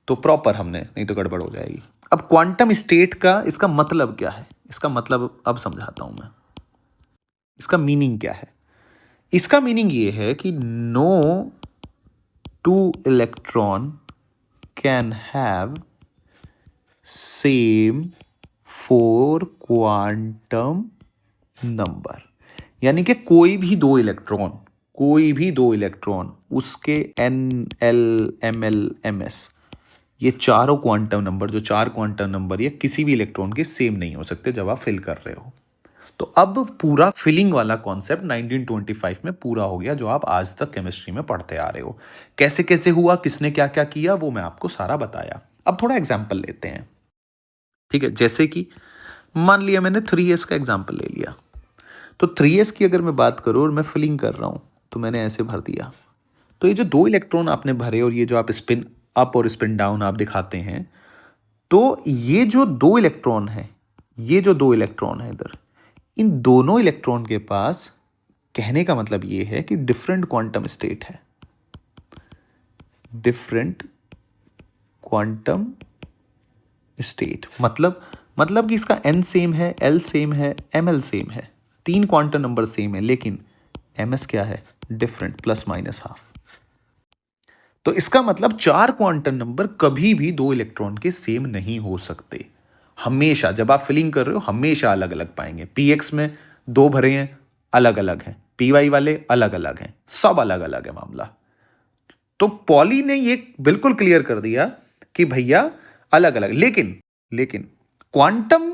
तो प्रॉपर हमने, नहीं तो गड़बड़ हो जाएगी। अब क्वांटम स्टेट का इसका मतलब क्या है, इसका मतलब अब समझाता हूं मैं। इसका मीनिंग क्या है, इसका मीनिंग ये है कि no two electron can have same four quantum number, यानी कि कोई भी दो इलेक्ट्रॉन, कोई भी दो इलेक्ट्रॉन, उसके N L M L M S, ये चारों क्वांटम नंबर, जो 4 क्वांटम नंबर, ये किसी भी इलेक्ट्रॉन के सेम नहीं हो सकते जब आप फिल कर रहे हो। तो अब पूरा फिलिंग वाला कॉन्सेप्ट 1925 में पूरा हो गया, जो आप आज तक केमिस्ट्री में पढ़ते आ रहे हो। कैसे कैसे हुआ, किसने क्या क्या किया, वो मैं आपको सारा बताया। अब थोड़ा एग्जाम्पल लेते हैं। ठीक है, जैसे कि मान लिया मैंने 3s का एग्जाम्पल ले लिया, तो 3s की अगर मैं बात करूं और मैं फिलिंग कर रहा हूं, तो मैंने ऐसे भर दिया, तो ये जो 2 इलेक्ट्रॉन आपने भरे, और ये जो आप स्पिन अप और स्पिन डाउन आप दिखाते हैं, तो ये जो 2 इलेक्ट्रॉन है, ये जो 2 इलेक्ट्रॉन है इधर, इन दोनों इलेक्ट्रॉन के पास, कहने का मतलब ये है कि डिफरेंट क्वांटम स्टेट है, डिफरेंट क्वांटम स्टेट, मतलब कि इसका n सेम है, l सेम है, ml सेम है, 3 क्वांटम नंबर सेम है, लेकिन ms क्या है, डिफरेंट, प्लस माइनस हाफ। तो इसका मतलब 4 क्वांटम नंबर कभी भी 2 इलेक्ट्रॉन के सेम नहीं हो सकते। हमेशा जब आप फिलिंग कर रहे हो, हमेशा अलग अलग पाएंगे। px में 2 भरे हैं, अलग अलग हैं, py वाले अलग अलग हैं, सब अलग अलग है मामला। तो पॉली ने ये बिल्कुल क्लियर कर दिया कि भैया अलग अलग, लेकिन क्वांटम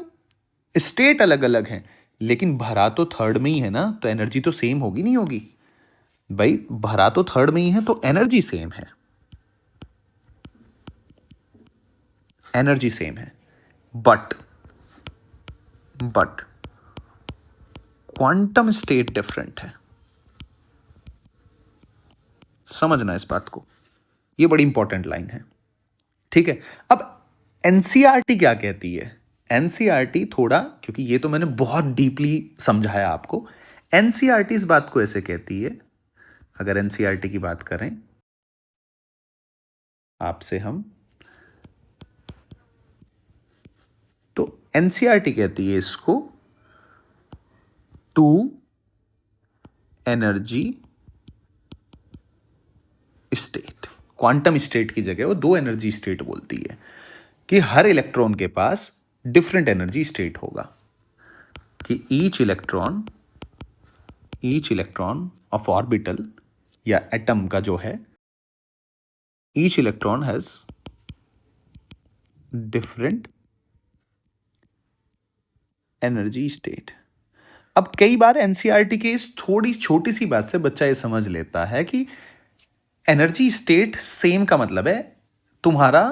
स्टेट अलग अलग हैं, लेकिन भरा तो थर्ड में ही है ना, तो एनर्जी तो सेम होगी नहीं होगी भाई, भरा तो थर्ड में ही है, तो एनर्जी सेम है, एनर्जी सेम है, बट क्वांटम स्टेट डिफरेंट है। समझना इस बात को, ये बड़ी इंपॉर्टेंट लाइन है। ठीक है, अब एनसीईआरटी क्या कहती है, एनसीईआरटी थोड़ा, क्योंकि ये तो मैंने बहुत डीपली समझाया आपको, एनसीईआरटी इस बात को ऐसे कहती है, अगर एनसीईआरटी की बात करें आपसे हम, तो एनसीईआरटी कहती है इसको two energy state. Quantum state की जगह वो 2 एनर्जी स्टेट बोलती है, कि हर इलेक्ट्रॉन के पास डिफरेंट एनर्जी स्टेट होगा, कि each each electron of orbital या एटम का जो है, each electron has different energy state. अब कई बार एनसीईआरटी की इस थोड़ी छोटी सी बात से बच्चा ये समझ लेता है कि एनर्जी स्टेट सेम का मतलब है तुम्हारा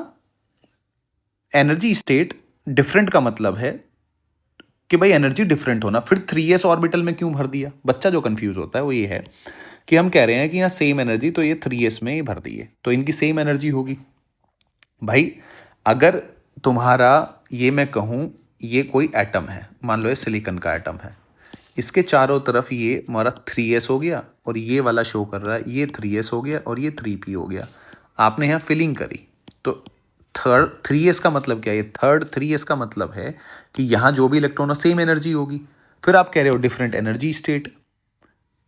एनर्जी स्टेट डिफरेंट का मतलब है कि भाई एनर्जी डिफरेंट होना। फिर 3s ऑर्बिटल में क्यों भर दिया? बच्चा जो कंफ्यूज होता है वो ये है कि हम कह रहे हैं कि यहाँ सेम एनर्जी, तो ये 3s में ही भर दी है तो इनकी सेम एनर्जी होगी। भाई अगर तुम्हारा ये मैं कहूँ ये कोई एटम है, मान लो ये सिलिकॉन का एटम है, इसके चारों तरफ ये हमारा 3s हो गया और ये वाला शो कर रहा है ये 3s हो गया और ये 3p हो गया। आपने यहाँ फिलिंग करी तो थर्ड 3s का मतलब क्या है? थर्ड 3s का मतलब है कि यहाँ जो भी इलेक्ट्रॉन हो सेम एनर्जी होगी। फिर आप कह रहे हो डिफरेंट एनर्जी स्टेट,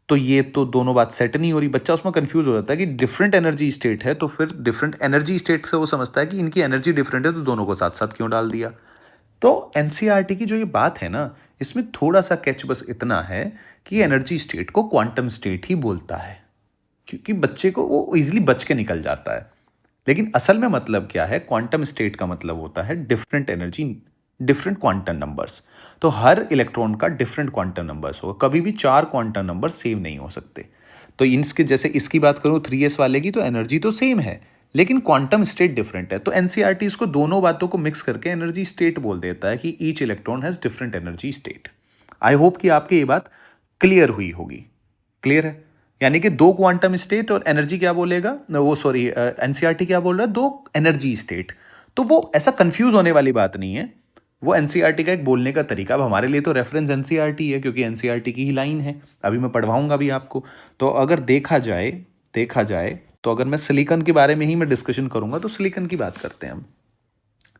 तो ये तो दोनों बात सेट नहीं हो रही। बच्चा उसमें कंफ्यूज हो जाता है कि डिफरेंट एनर्जी स्टेट है तो फिर डिफरेंट एनर्जी स्टेट से वो समझता है कि इनकी एनर्जी डिफरेंट है तो दोनों को साथ साथ क्यों डाल दिया। तो एनसीईआरटी की जो ये बात है ना, इसमें थोड़ा सा कैच बस इतना है कि एनर्जी स्टेट को क्वांटम स्टेट ही बोलता है, क्योंकि बच्चे को वो इजीली बच के निकल जाता है। लेकिन असल में मतलब क्या है? क्वांटम स्टेट का मतलब होता है different energy, different quantum numbers. तो हर इलेक्ट्रॉन का डिफरेंट क्वांटम नंबर्स होगा, कभी भी 4 क्वांटम नंबर सेम नहीं हो सकते। तो इसके जैसे इसकी बात करूँ 3s वाले की, तो एनर्जी तो सेम है लेकिन क्वांटम स्टेट डिफरेंट है। तो एनसीईआरटी इसको दोनों बातों को मिक्स करके एनर्जी स्टेट बोल देता है कि each electron has different energy state. I hope कि आपकी ये बात क्लियर हुई होगी। क्लियर है? यानी कि दो क्वांटम स्टेट और एनर्जी क्या बोलेगा वो, सॉरी एनसीईआरटी क्या बोल रहा है? दो एनर्जी स्टेट। तो वो ऐसा कंफ्यूज होने वाली बात नहीं है, वो एनसीईआरटी का एक बोलने का तरीका। अब हमारे लिए तो रेफरेंस एनसीईआरटी है क्योंकि एनसीईआरटी की ही लाइन है, अभी मैं पढ़वाऊंगा भी आपको। तो अगर देखा जाए तो अगर मैं सिलिकॉन के बारे में ही मैं डिस्कशन करूंगा तो सिलिकॉन की बात करते हैं हम।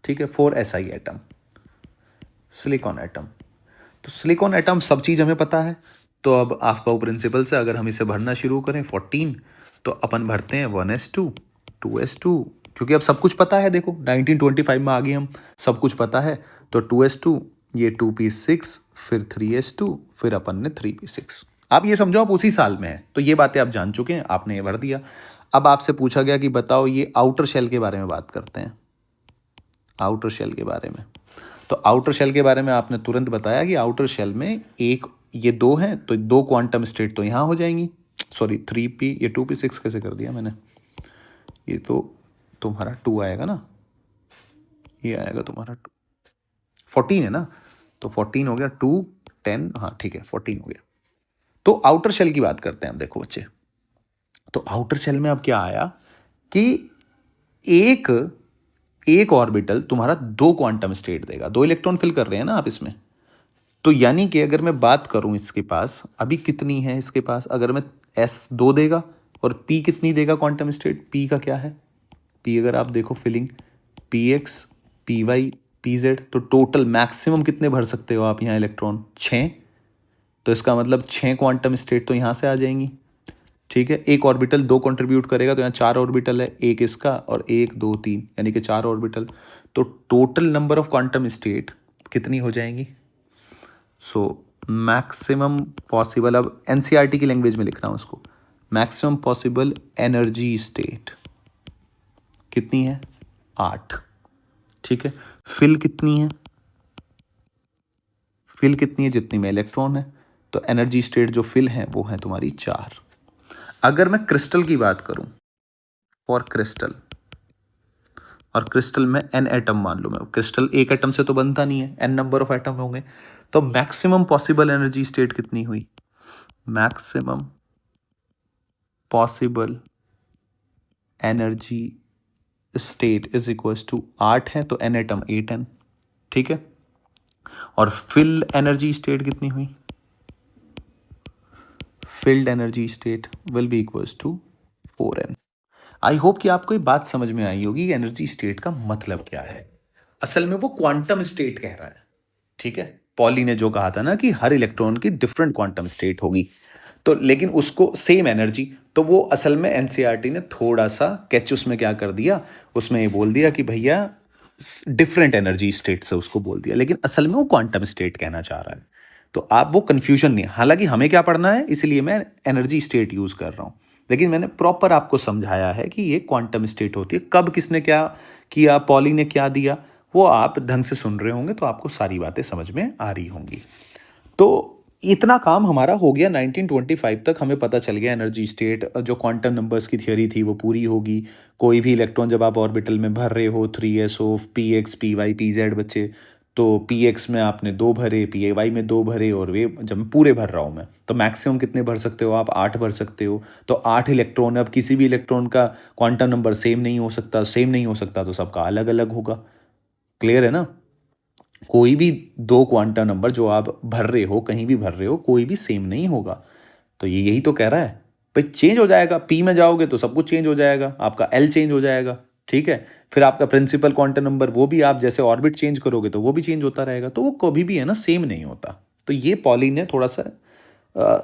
ठीक है, 4si एटम, सिलिकॉन एटम। तो सिलिकॉन एटम सब चीज़ हमें पता है। तो अब आफ्बाउ प्रिंसिपल से अगर हम इसे भरना शुरू करें 14, तो अपन भरते हैं 1s2 2s2, क्योंकि अब सब कुछ पता है। देखो 1925 में आ गए हम, सब कुछ पता है। तो 2s2, ये 2p6, फिर 3s2, फिर अपन ने 3p6। आप ये समझो आप उसी साल में है, तो ये बातें आप जान चुके हैं, आपने ये भर दिया। अब आपसे पूछा गया कि बताओ ये आउटर शेल के बारे में बात करते हैं, आउटर शेल के बारे में। तो आउटर शेल के बारे में आपने तुरंत बताया कि आउटर शेल में एक ये दो हैं, तो दो क्वांटम स्टेट तो यहाँ हो जाएंगी। सॉरी 3p, ये 2p6 कैसे कर दिया मैंने? ये तो तुम्हारा 2 आएगा ना, ये आएगा तुम्हारा 14 है ना, तो 14 हो गया 2 10, हाँ ठीक है 14 हो गया। तो आउटर शेल की बात करते हैं अब। देखो बच्चे, तो आउटर शेल में अब क्या आया कि एक ऑर्बिटल तुम्हारा दो क्वांटम स्टेट देगा, दो इलेक्ट्रॉन फिल कर रहे हैं ना आप इसमें। तो यानी कि अगर मैं बात करूं इसके पास अभी कितनी है इसके पास, अगर मैं s2 देगा और p कितनी देगा क्वांटम स्टेट, p का क्या है? p अगर आप देखो फिलिंग px py pz, तो टोटल मैक्सिमम कितने भर सकते हो आप यहाँ इलेक्ट्रॉन? 6। तो इसका मतलब 6 क्वांटम स्टेट तो यहाँ से आ जाएंगी। ठीक है, एक ऑर्बिटल दो कंट्रीब्यूट करेगा तो यहाँ 4 ऑर्बिटल है, एक इसका और 1 2 3, यानी कि 4 ऑर्बिटल। तो total number of quantum state कितनी हो जाएंगी? सो मैक्सिमम पॉसिबल, अब एनसीईआरटी की लैंग्वेज में लिख रहा हूँ उसको, मैक्सिमम पॉसिबल एनर्जी स्टेट कितनी है? 8। ठीक है, फिल कितनी है? फिल कितनी है? जितनी में इलेक्ट्रॉन है। तो एनर्जी स्टेट जो फिल है वो है तुम्हारी 4। अगर मैं क्रिस्टल की बात करूं, फॉर क्रिस्टल, और क्रिस्टल में n एटम मान लो, मैं क्रिस्टल एक एटम से तो बनता नहीं है, n नंबर ऑफ एटम होंगे। तो मैक्सिमम पॉसिबल एनर्जी स्टेट कितनी हुई? Maximum possible energy state is equal to 8 है, तो n एटम 8n। ठीक है, और फिल एनर्जी स्टेट कितनी हुई? Filled energy state will be equals to 4n। I hope कि आपको ये बात समझ में आई होगी कि एनर्जी स्टेट का मतलब क्या है। असल में वो क्वांटम स्टेट कह रहा है। ठीक है, पॉली ने जो कहा था ना कि हर इलेक्ट्रॉन की डिफरेंट क्वांटम स्टेट होगी, तो लेकिन उसको सेम एनर्जी, तो वो असल में एनसीईआरटी ने थोड़ा सा कैच उसमें क्या कर दिया, उसमें ये बोल दिया कि भैया डिफरेंट एनर्जी स्टेट से उसको बोल दिया, लेकिन असल में वो क्वांटम स्टेट कहना चाह रहा है। तो आप वो कन्फ्यूजन नहीं, हालांकि हमें क्या पढ़ना है इसलिए मैं एनर्जी स्टेट यूज़ कर रहा हूँ, लेकिन मैंने प्रॉपर आपको समझाया है कि ये क्वांटम स्टेट होती है। कब किसने क्या किया, पॉली ने क्या दिया, वो आप ढंग से सुन रहे होंगे तो आपको सारी बातें समझ में आ रही होंगी। तो इतना काम हमारा हो गया 1925 तक, हमें पता चल गया एनर्जी स्टेट, जो क्वांटम नंबर्स की थियोरी थी वो पूरी होगी। कोई भी इलेक्ट्रॉन जब आप ऑर्बिटल में भर रहे हो 3s P X P Y P Z बच्चे, तो पी एक्स में आपने 2 भरे, पी ए वाई में 2 भरे, और वे जब मैं पूरे भर रहा हूँ मैं, तो मैक्सिमम कितने भर सकते हो आप, 8 भर सकते हो। तो 8 इलेक्ट्रॉन, अब किसी भी इलेक्ट्रॉन का क्वांटम नंबर सेम नहीं हो सकता, सेम नहीं हो सकता तो सबका अलग अलग होगा। क्लियर है ना? कोई भी 2 क्वांटम नंबर जो आप भर रहे हो, कहीं भी भर रहे हो, कोई भी सेम नहीं होगा। तो ये यही तो कह रहा है भाई, चेंज हो जाएगा। पी में जाओगे तो सब कुछ चेंज हो जाएगा, आपका एल चेंज हो जाएगा, ठीक है। फिर आपका प्रिंसिपल क्वांटम नंबर, वो भी आप जैसे ऑर्बिट चेंज करोगे तो वो भी चेंज होता रहेगा, तो वो कभी भी है ना सेम नहीं होता। तो ये पॉली ने थोड़ा सा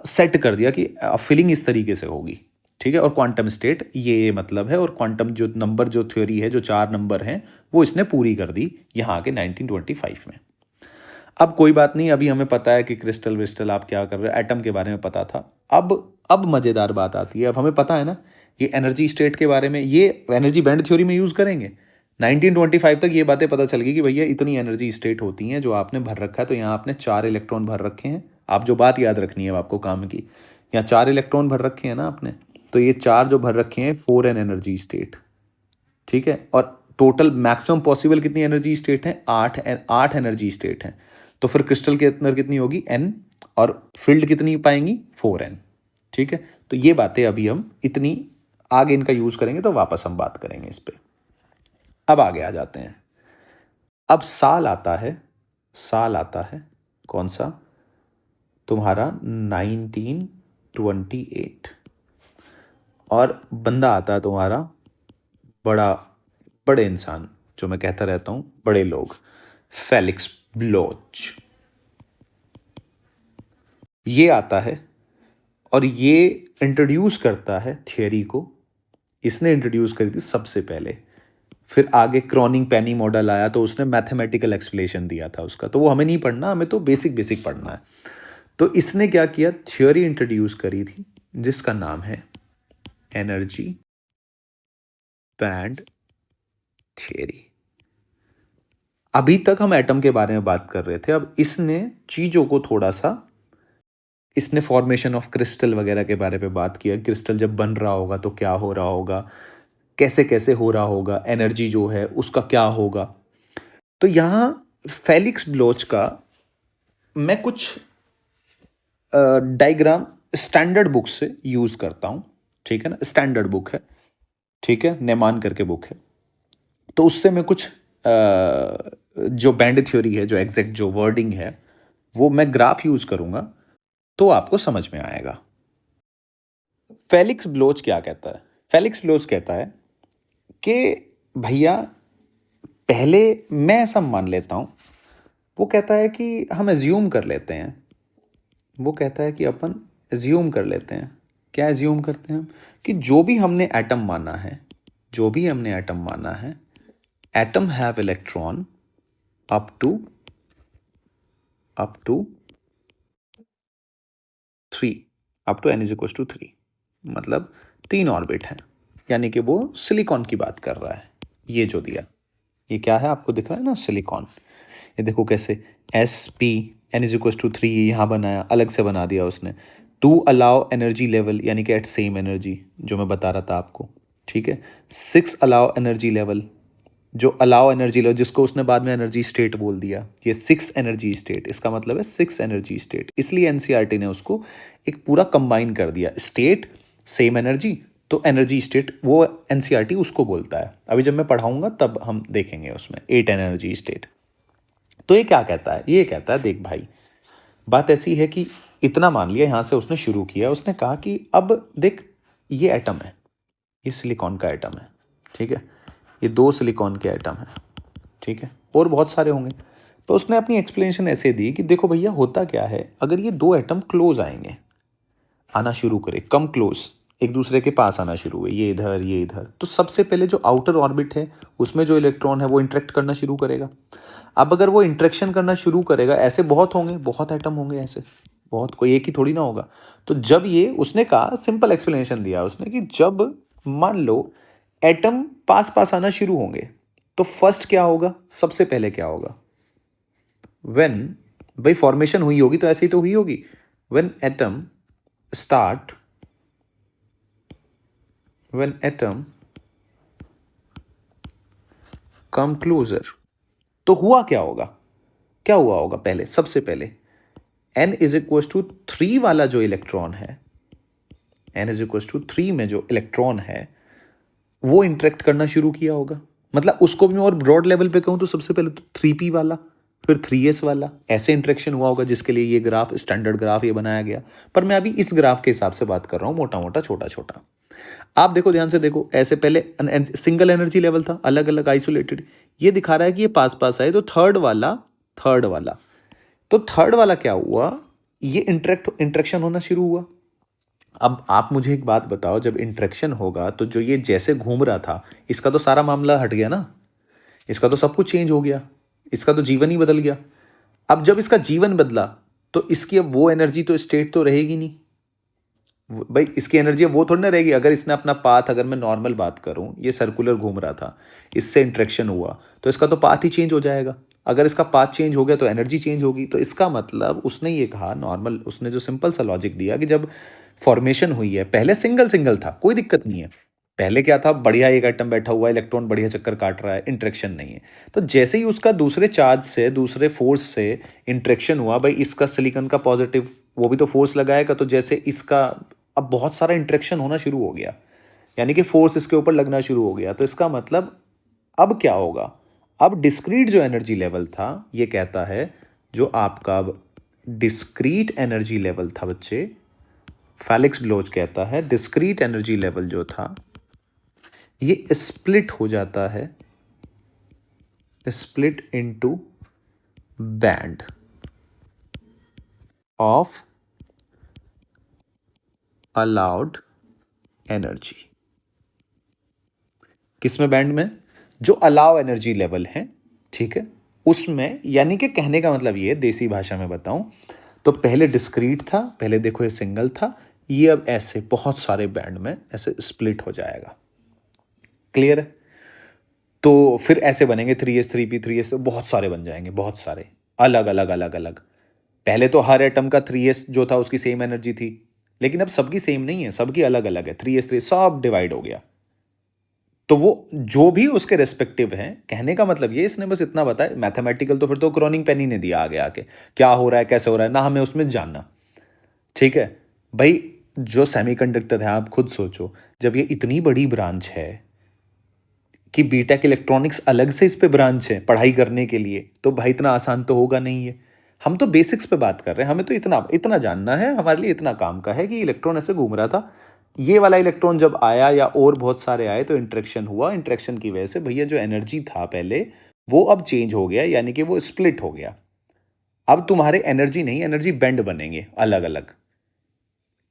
सेट कर दिया कि फीलिंग इस तरीके से होगी, ठीक है। और क्वांटम स्टेट ये मतलब है, और क्वांटम जो नंबर जो थ्योरी है, जो 4 नंबर हैं, वो इसने पूरी कर दी यहाँ के 1925 में। अब कोई बात नहीं, अभी हमें पता है कि क्रिस्टल विस्टल आप क्या कर रहे हो, एटम के बारे में पता था। अब मज़ेदार बात आती है, अब हमें पता है ना ये एनर्जी स्टेट के बारे में, ये एनर्जी बैंड थ्योरी में यूज़ करेंगे। 1925 तक ये बातें पता चल गई कि भैया इतनी एनर्जी स्टेट होती हैं जो आपने भर रखा है। तो यहाँ आपने 4 इलेक्ट्रॉन भर रखे हैं, आप जो बात याद रखनी है आपको काम की, यहाँ 4 इलेक्ट्रॉन भर रखे हैं ना आपने, तो ये 4 जो भर रखे हैं 4n एनर्जी स्टेट, ठीक है। और टोटल मैक्सिमम पॉसिबल कितनी एनर्जी स्टेट है, 8 एनर्जी स्टेट हैं। तो फिर क्रिस्टल के अंदर कितनी होगी, n, और फील्ड कितनी पाएंगी, 4n, ठीक है। तो ये बातें अभी हम इतनी आगे इनका यूज करेंगे तो वापस हम बात करेंगे इस पे। अब आगे आ जाते हैं। अब साल आता है, साल आता है कौन सा, तुम्हारा 1928, और बंदा आता है तुम्हारा बड़ा, बड़े इंसान, जो मैं कहता रहता हूं बड़े लोग, फेलिक्स ब्लोच। ये आता है और ये इंट्रोड्यूस करता है थियरी को, इसने इंट्रोड्यूस करी थी सबसे पहले। फिर आगे क्रॉनिंग पेनी मॉडल आया तो उसने मैथमेटिकल एक्सप्लेनेशन दिया था उसका, तो वो हमें नहीं पढ़ना, हमें तो बेसिक बेसिक पढ़ना है। तो इसने क्या किया, थ्योरी इंट्रोड्यूस करी थी जिसका नाम है एनर्जी बैंड थियरी। अभी तक हम एटम के बारे में बात कर रहे थे, अब इसने चीज़ों को थोड़ा सा, इसने फॉर्मेशन ऑफ क्रिस्टल वगैरह के बारे में बात किया, क्रिस्टल जब बन रहा होगा तो क्या हो रहा होगा, कैसे कैसे हो रहा होगा, एनर्जी जो है उसका क्या होगा। तो यहाँ फेलिक्स ब्लोच का मैं कुछ डायग्राम स्टैंडर्ड बुक से यूज़ करता हूँ, ठीक है ना, स्टैंडर्ड बुक है, ठीक है, नेमान करके बुक है। तो उससे मैं कुछ जो बैंड थ्योरी है, जो एग्जैक्ट जो वर्डिंग है, वो मैं ग्राफ यूज़ करूँगा तो आपको समझ में आएगा। फेलिक्स ब्लोच क्या कहता है, फेलिक्स ब्लोच कहता है कि भैया पहले, मैं ऐसा मान लेता हूँ, वो कहता है कि हम एज्यूम कर लेते हैं, वो कहता है कि अपन एज्यूम कर लेते हैं। क्या एज्यूम करते हैं हम, कि जो भी हमने एटम माना है, जो भी हमने एटम माना है, atom have electron up to 3, up to n is equal to 3, मतलब 3 ऑर्बिट हैं, यानी कि वो सिलिकॉन की बात कर रहा है। ये जो दिया, ये क्या है आपको दिख रहा है ना, सिलिकॉन। ये देखो कैसे sp n is equal to 3 यहाँ बनाया, अलग से बना दिया उसने, टू अलाउ एनर्जी लेवल, यानी कि एट सेम एनर्जी, जो मैं बता रहा था आपको, ठीक है। 6 अलाउ एनर्जी लेवल, जो अलाउ एनर्जी लेवल, जिसको उसने बाद में एनर्जी स्टेट बोल दिया, ये 6 एनर्जी स्टेट, इसका मतलब है 6 एनर्जी स्टेट। इसलिए एनसीईआरटी ने उसको एक पूरा कंबाइन कर दिया, स्टेट सेम एनर्जी, तो एनर्जी स्टेट, वो एनसीईआरटी उसको बोलता है। अभी जब मैं पढ़ाऊंगा तब हम देखेंगे उसमें 8 एनर्जी स्टेट। तो ये क्या कहता है, ये कहता है देख भाई, बात ऐसी है कि इतना मान लिया, यहाँ से उसने शुरू किया, उसने कहा कि अब देख ये एटम है, ये सिलिकॉन का एटम है, ठीक है, ये 2 सिलिकॉन के एटम है, ठीक है, और बहुत सारे होंगे। तो उसने अपनी एक्सप्लेनेशन ऐसे दी कि देखो भैया होता क्या है, अगर ये 2 एटम क्लोज आएंगे, आना शुरू करे, कम क्लोज, एक दूसरे के पास आना शुरू हुए, ये इधर, तो सबसे पहले जो आउटर ऑर्बिट है उसमें जो इलेक्ट्रॉन है वो इंटरेक्ट करना शुरू करेगा। अब अगर वो इंटरेक्शन करना शुरू करेगा, ऐसे बहुत होंगे, बहुत एटम होंगे ऐसे, बहुत, कोई एक ही थोड़ी ना होगा। तो जब ये, उसने कहा, सिंपल एक्सप्लेनेशन दिया उसने कि जब मान लो एटम पास पास आना शुरू होंगे तो फर्स्ट क्या होगा, सबसे पहले क्या होगा, व्हेन, भाई फॉर्मेशन हुई होगी तो ऐसे ही तो हुई होगी, when atom start, when atom come closer, तो हुआ क्या होगा, क्या हुआ होगा पहले, सबसे पहले n इज इक्वल टू 3 वाला जो इलेक्ट्रॉन है, n इज इक्वल टू 3 में जो इलेक्ट्रॉन है वो इंटरेक्ट करना शुरू किया होगा। मतलब उसको भी मैं और ब्रॉड लेवल पे कहूं तो सबसे पहले तो 3p वाला, फिर 3s वाला, ऐसे इंटरेक्शन हुआ होगा जिसके लिए ये ग्राफ, स्टैंडर्ड ग्राफ ये बनाया गया। पर मैं अभी इस ग्राफ के हिसाब से बात कर रहा हूं, मोटा मोटा, छोटा छोटा। आप देखो, ध्यान से देखो, ऐसे पहले सिंगल एनर्जी लेवल था, अलग अलग आइसोलेटेड, ये दिखा रहा है कि ये पास पास आए, तो थर्ड वाला, तो थर्ड वाला क्या हुआ, ये इंटरेक्शन होना शुरू हुआ। अब आप मुझे एक बात बताओ, जब इंटरेक्शन होगा तो जो ये जैसे घूम रहा था, इसका तो सारा मामला हट गया ना, इसका तो सब कुछ चेंज हो गया, इसका तो जीवन ही बदल गया। अब जब इसका जीवन बदला तो इसकी अब वो एनर्जी तो, स्टेट तो रहेगी नहीं भाई, इसकी एनर्जी वो थोड़ी ना रहेगी। अगर इसने अपना पाथ, अगर मैं नॉर्मल बात करूं, ये सर्कुलर घूम रहा था, इससे इंटरेक्शन हुआ तो इसका तो पाथ ही चेंज हो जाएगा। अगर इसका पाथ चेंज हो गया तो एनर्जी चेंज होगी। तो इसका मतलब उसने ये कहा, नॉर्मल, उसने जो सिंपल सा लॉजिक दिया कि जब फॉर्मेशन हुई है, पहले सिंगल सिंगल था, कोई दिक्कत नहीं है, पहले क्या था, बढ़िया एक एटम बैठा हुआ है, इलेक्ट्रॉन बढ़िया चक्कर काट रहा है, इंटरेक्शन नहीं है। तो जैसे ही उसका दूसरे चार्ज से, दूसरे फोर्स से इंटरेक्शन हुआ, भाई इसका सिलिकॉन का पॉजिटिव, वो भी तो फोर्स लगाएगा, तो जैसे इसका अब बहुत सारा इंटरेक्शन होना शुरू हो गया, यानी कि फोर्स इसके ऊपर लगना शुरू हो गया। तो इसका मतलब अब क्या होगा, अब डिस्क्रीट जो एनर्जी लेवल था, ये कहता है जो आपका डिस्क्रीट एनर्जी लेवल था बच्चे, फेलिक्स ब्लोच कहता है डिस्क्रीट एनर्जी लेवल जो था ये स्प्लिट हो जाता है, split into band of allowed energy. किसमें, बैंड में, जो अलाउ एनर्जी लेवल है, ठीक है, उसमें। यानी कि कहने का मतलब ये, देसी भाषा में बताऊं तो पहले डिस्क्रीट था, पहले देखो ये सिंगल था, ये अब ऐसे बहुत सारे बैंड में ऐसे स्प्लिट हो जाएगा। क्लियर है? तो फिर ऐसे बनेंगे 3s 3p 3s, बहुत सारे बन जाएंगे, बहुत सारे, अलग अलग अलग अलग। पहले तो हर एटम का 3s जो था उसकी सेम एनर्जी थी, लेकिन अब सबकी सेम नहीं है, सबकी अलग अलग है, 3s 3 सब डिवाइड हो गया। तो वो जो भी उसके रेस्पेक्टिव हैं, कहने का मतलब ये, इसने बस इतना बताया, मैथमेटिकल तो फिर तो क्रॉनिंग पेन ही ने दिया आगे आके, क्या हो रहा है, कैसे हो रहा है ना, हमें उसमें जानना। ठीक है भाई, जो सेमीकंडक्टर है, आप खुद सोचो, जब ये इतनी बड़ी ब्रांच है कि बीटेक इलेक्ट्रॉनिक्स अलग से इस पे ब्रांच है पढ़ाई करने के लिए, तो भाई इतना आसान तो होगा नहीं है। हम तो बेसिक्स पे बात कर रहे हैं, हमें तो इतना इतना जानना है, हमारे लिए इतना काम का है कि इलेक्ट्रॉन ऐसे घूम रहा था, ये वाला इलेक्ट्रॉन जब आया या और बहुत सारे आए तो इंटरेक्शन हुआ, इंटरेक्शन की वजह से भैया जो एनर्जी था पहले वो अब चेंज हो गया, यानी कि वो स्प्लिट हो गया। अब तुम्हारे एनर्जी नहीं, एनर्जी बैंड बनेंगे अलग अलग।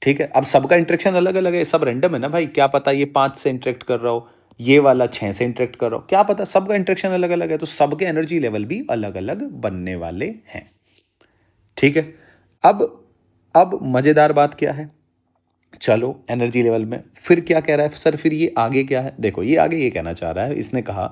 ठीक है, अब सबका इंटरेक्शन अलग अलग है, सब रैंडम है ना भाई, क्या पता ये 5 से इंटरेक्ट कर रहा हो, ये वाला 6 से इंटरेक्ट कर रहा हो, क्या पता, सबका इंटरेक्शन अलग अलग है, तो सबके एनर्जी लेवल भी अलग अलग बनने वाले हैं। ठीक है, अब मजेदार बात क्या है, चलो एनर्जी लेवल में फिर क्या कह रहा है सर, फिर ये आगे क्या है, देखो ये आगे ये कहना चाह रहा है, इसने कहा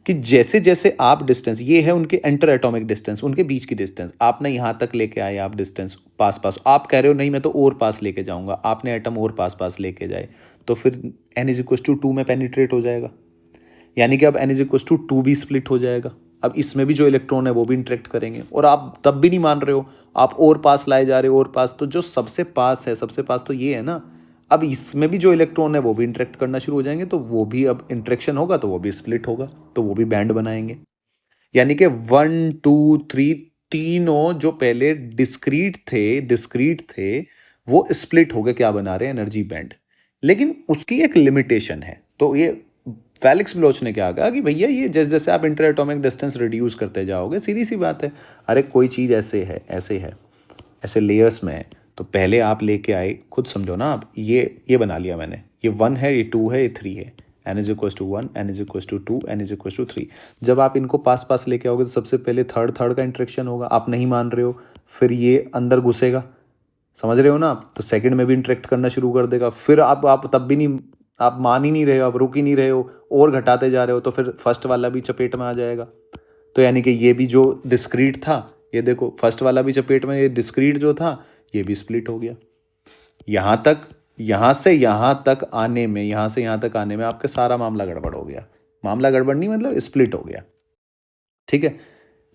कि जैसे जैसे आप डिस्टेंस, ये है उनके इंटर एटॉमिक डिस्टेंस, उनके बीच की डिस्टेंस, आपने यहाँ तक लेके आए आप डिस्टेंस, पास पास, आप कह रहे हो नहीं मैं तो और पास लेके जाऊंगा, आपने एटम और पास पास लेके जाए, तो फिर n इज इक्वल टू 2 में पेनिट्रेट हो जाएगा, यानी कि अब n इज इक्वल टू 2 भी स्प्लिट हो जाएगा। अब इसमें भी जो इलेक्ट्रॉन है वो भी इंटरेक्ट करेंगे, और आप तब भी नहीं मान रहे हो, आप और पास लाए जा रहे हो, और पास, तो जो सबसे पास है, सबसे पास तो ये है ना, अब इसमें भी जो इलेक्ट्रॉन है वो भी इंटरेक्ट करना शुरू हो जाएंगे, तो वो भी अब इंटरेक्शन होगा तो वो भी स्प्लिट होगा, तो वो भी बैंड बनाएंगे। यानी कि 1 2 3 तीनों जो पहले डिस्क्रीट थे वो स्प्लिट हो गए, क्या बना रहे हैं, एनर्जी बैंड। लेकिन उसकी एक लिमिटेशन है। तो ये फेलिक्स ब्लोच ने क्या कहा कि भैया ये जैसे जैसे आप इंटर एटॉमिक डिस्टेंस रिड्यूस करते जाओगे, सीधी सी बात है, अरे कोई चीज़ ऐसे है, ऐसे लेयर्स में तो पहले आप लेके आए, खुद समझो ना आप, ये बना लिया मैंने, ये 1 है, ये 2 है, ये 3 है, n is equal to 1, n is equal to 2, n is equal to 3। जब आप इनको पास पास लेके आओगे तो सबसे पहले थर्ड का इंट्रैक्शन होगा, आप नहीं मान रहे हो, फिर ये अंदर घुसेगा, समझ रहे हो ना आप, तो सेकंड में भी इंटरेक्ट करना शुरू कर देगा, फिर आप तब भी नहीं, आप मान ही नहीं रहे हो, आप रुक ही नहीं रहे हो, और घटाते जा रहे हो, तो फिर फर्स्ट वाला भी चपेट में आ जाएगा। तो यानी कि ये भी जो डिस्क्रीट था, ये देखो फर्स्ट वाला भी चपेट में, ये डिस्क्रीट जो था ये भी स्प्लिट हो गया। यहाँ तक, यहाँ से यहाँ तक आने में, यहाँ से यहाँ तक आने में आपका सारा मामला गड़बड़ हो गया। मामला गड़बड़ नहीं मतलब स्प्लिट हो गया, ठीक है।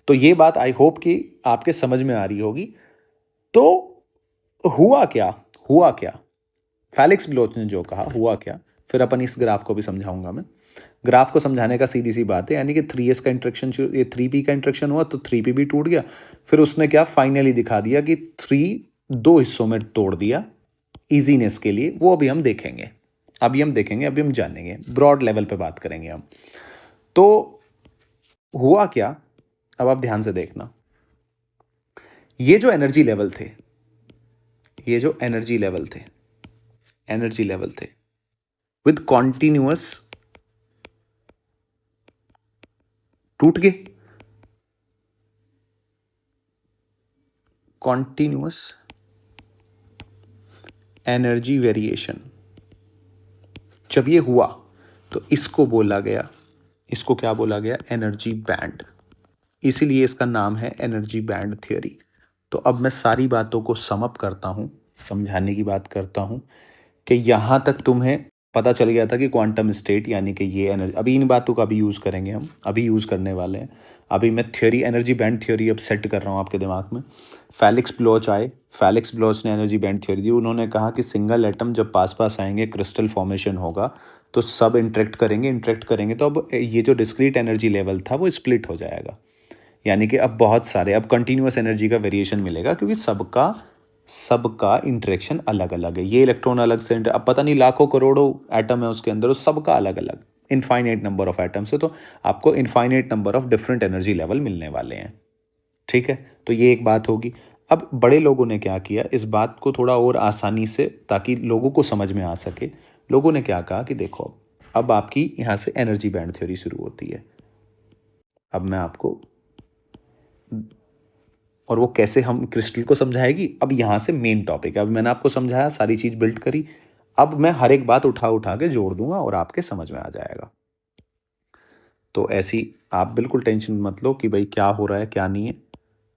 तो ये बात आई होप कि आपके समझ में आ रही होगी। तो हुआ क्या, हुआ क्या, फेलिक्स ब्लोच ने जो कहा हुआ क्या, फिर अपन इस ग्राफ को भी समझाऊंगा मैं। ग्राफ को समझाने का सीधी सी बात है, यानी कि 3s का इंट्रैक्शन, ये 3p का इंट्रैक्शन हुआ तो 3p भी टूट गया। फिर उसने क्या फाइनली दिखा दिया कि 3 दो हिस्सों में तोड़ दिया इजीनेस के लिए। वो अभी हम देखेंगे, अभी हम जानेंगे, ब्रॉड लेवल पे बात करेंगे हम। तो हुआ क्या, अब आप ध्यान से देखना, ये जो एनर्जी लेवल थे, ये जो एनर्जी लेवल थे विद कॉन्टिन्यूअस टूट गए, कॉन्टिन्यूअस एनर्जी वेरिएशन। जब ये हुआ तो इसको बोला गया, इसको क्या बोला गया, एनर्जी बैंड। इसीलिए इसका नाम है एनर्जी बैंड थ्योरी। तो अब मैं सारी बातों को सम अप करता हूँ, समझाने की बात करता हूँ कि यहाँ तक तुम्हें पता चल गया था कि क्वांटम स्टेट यानी कि ये एनर्जी, अभी इन बातों का अभी यूज़ करेंगे हम, अभी यूज़ करने वाले हैं। अभी मैं थ्योरी, एनर्जी बैंड थ्योरी अब सेट कर रहा हूँ आपके दिमाग में। फेलिक्स ब्लोच आए, फेलिक्स ब्लोच ने एनर्जी बैंड थ्योरी दी। उन्होंने कहा कि सिंगल एटम जब पास पास आएंगे, क्रिस्टल फॉर्मेशन होगा, तो सब इंटरेक्ट करेंगे तो अब ये जो डिस्क्रीट एनर्जी लेवल था वो स्प्लिट हो जाएगा। यानी कि अब बहुत सारे, अब कंटिन्यूअस एनर्जी का वेरिएशन मिलेगा, क्योंकि सबका इंटरेक्शन अलग अलग है। ये इलेक्ट्रॉन अलग से, अब पता नहीं लाखों करोड़ों एटम है उसके अंदर, सबका अलग अलग इनफाइनाइट नंबर ऑफ एटम्स है, तो आपको infinite number of different energy level मिलने वाले हैं, ठीक है। तो ये एक बात होगी। अब बड़े लोगों ने क्या किया, इस बात को थोड़ा और आसानी से, ताकि लोगों को समझ में आ सके, लोगों ने क्या कहा कि देखो अब आपकी यहाँ से एनर्जी बैंड थ्योरी शुरू होती है। अब मैं आपको, और वो कैसे हम क्रिस्टल को समझाएगी, अब यहाँ से मेन टॉपिक है। अब मैंने आपको समझाया, सारी चीज़ बिल्ड करी, अब मैं हर एक बात उठा उठा के जोड़ दूंगा और आपके समझ में आ जाएगा। तो ऐसी आप बिल्कुल टेंशन मत लो कि भाई क्या हो रहा है क्या नहीं है।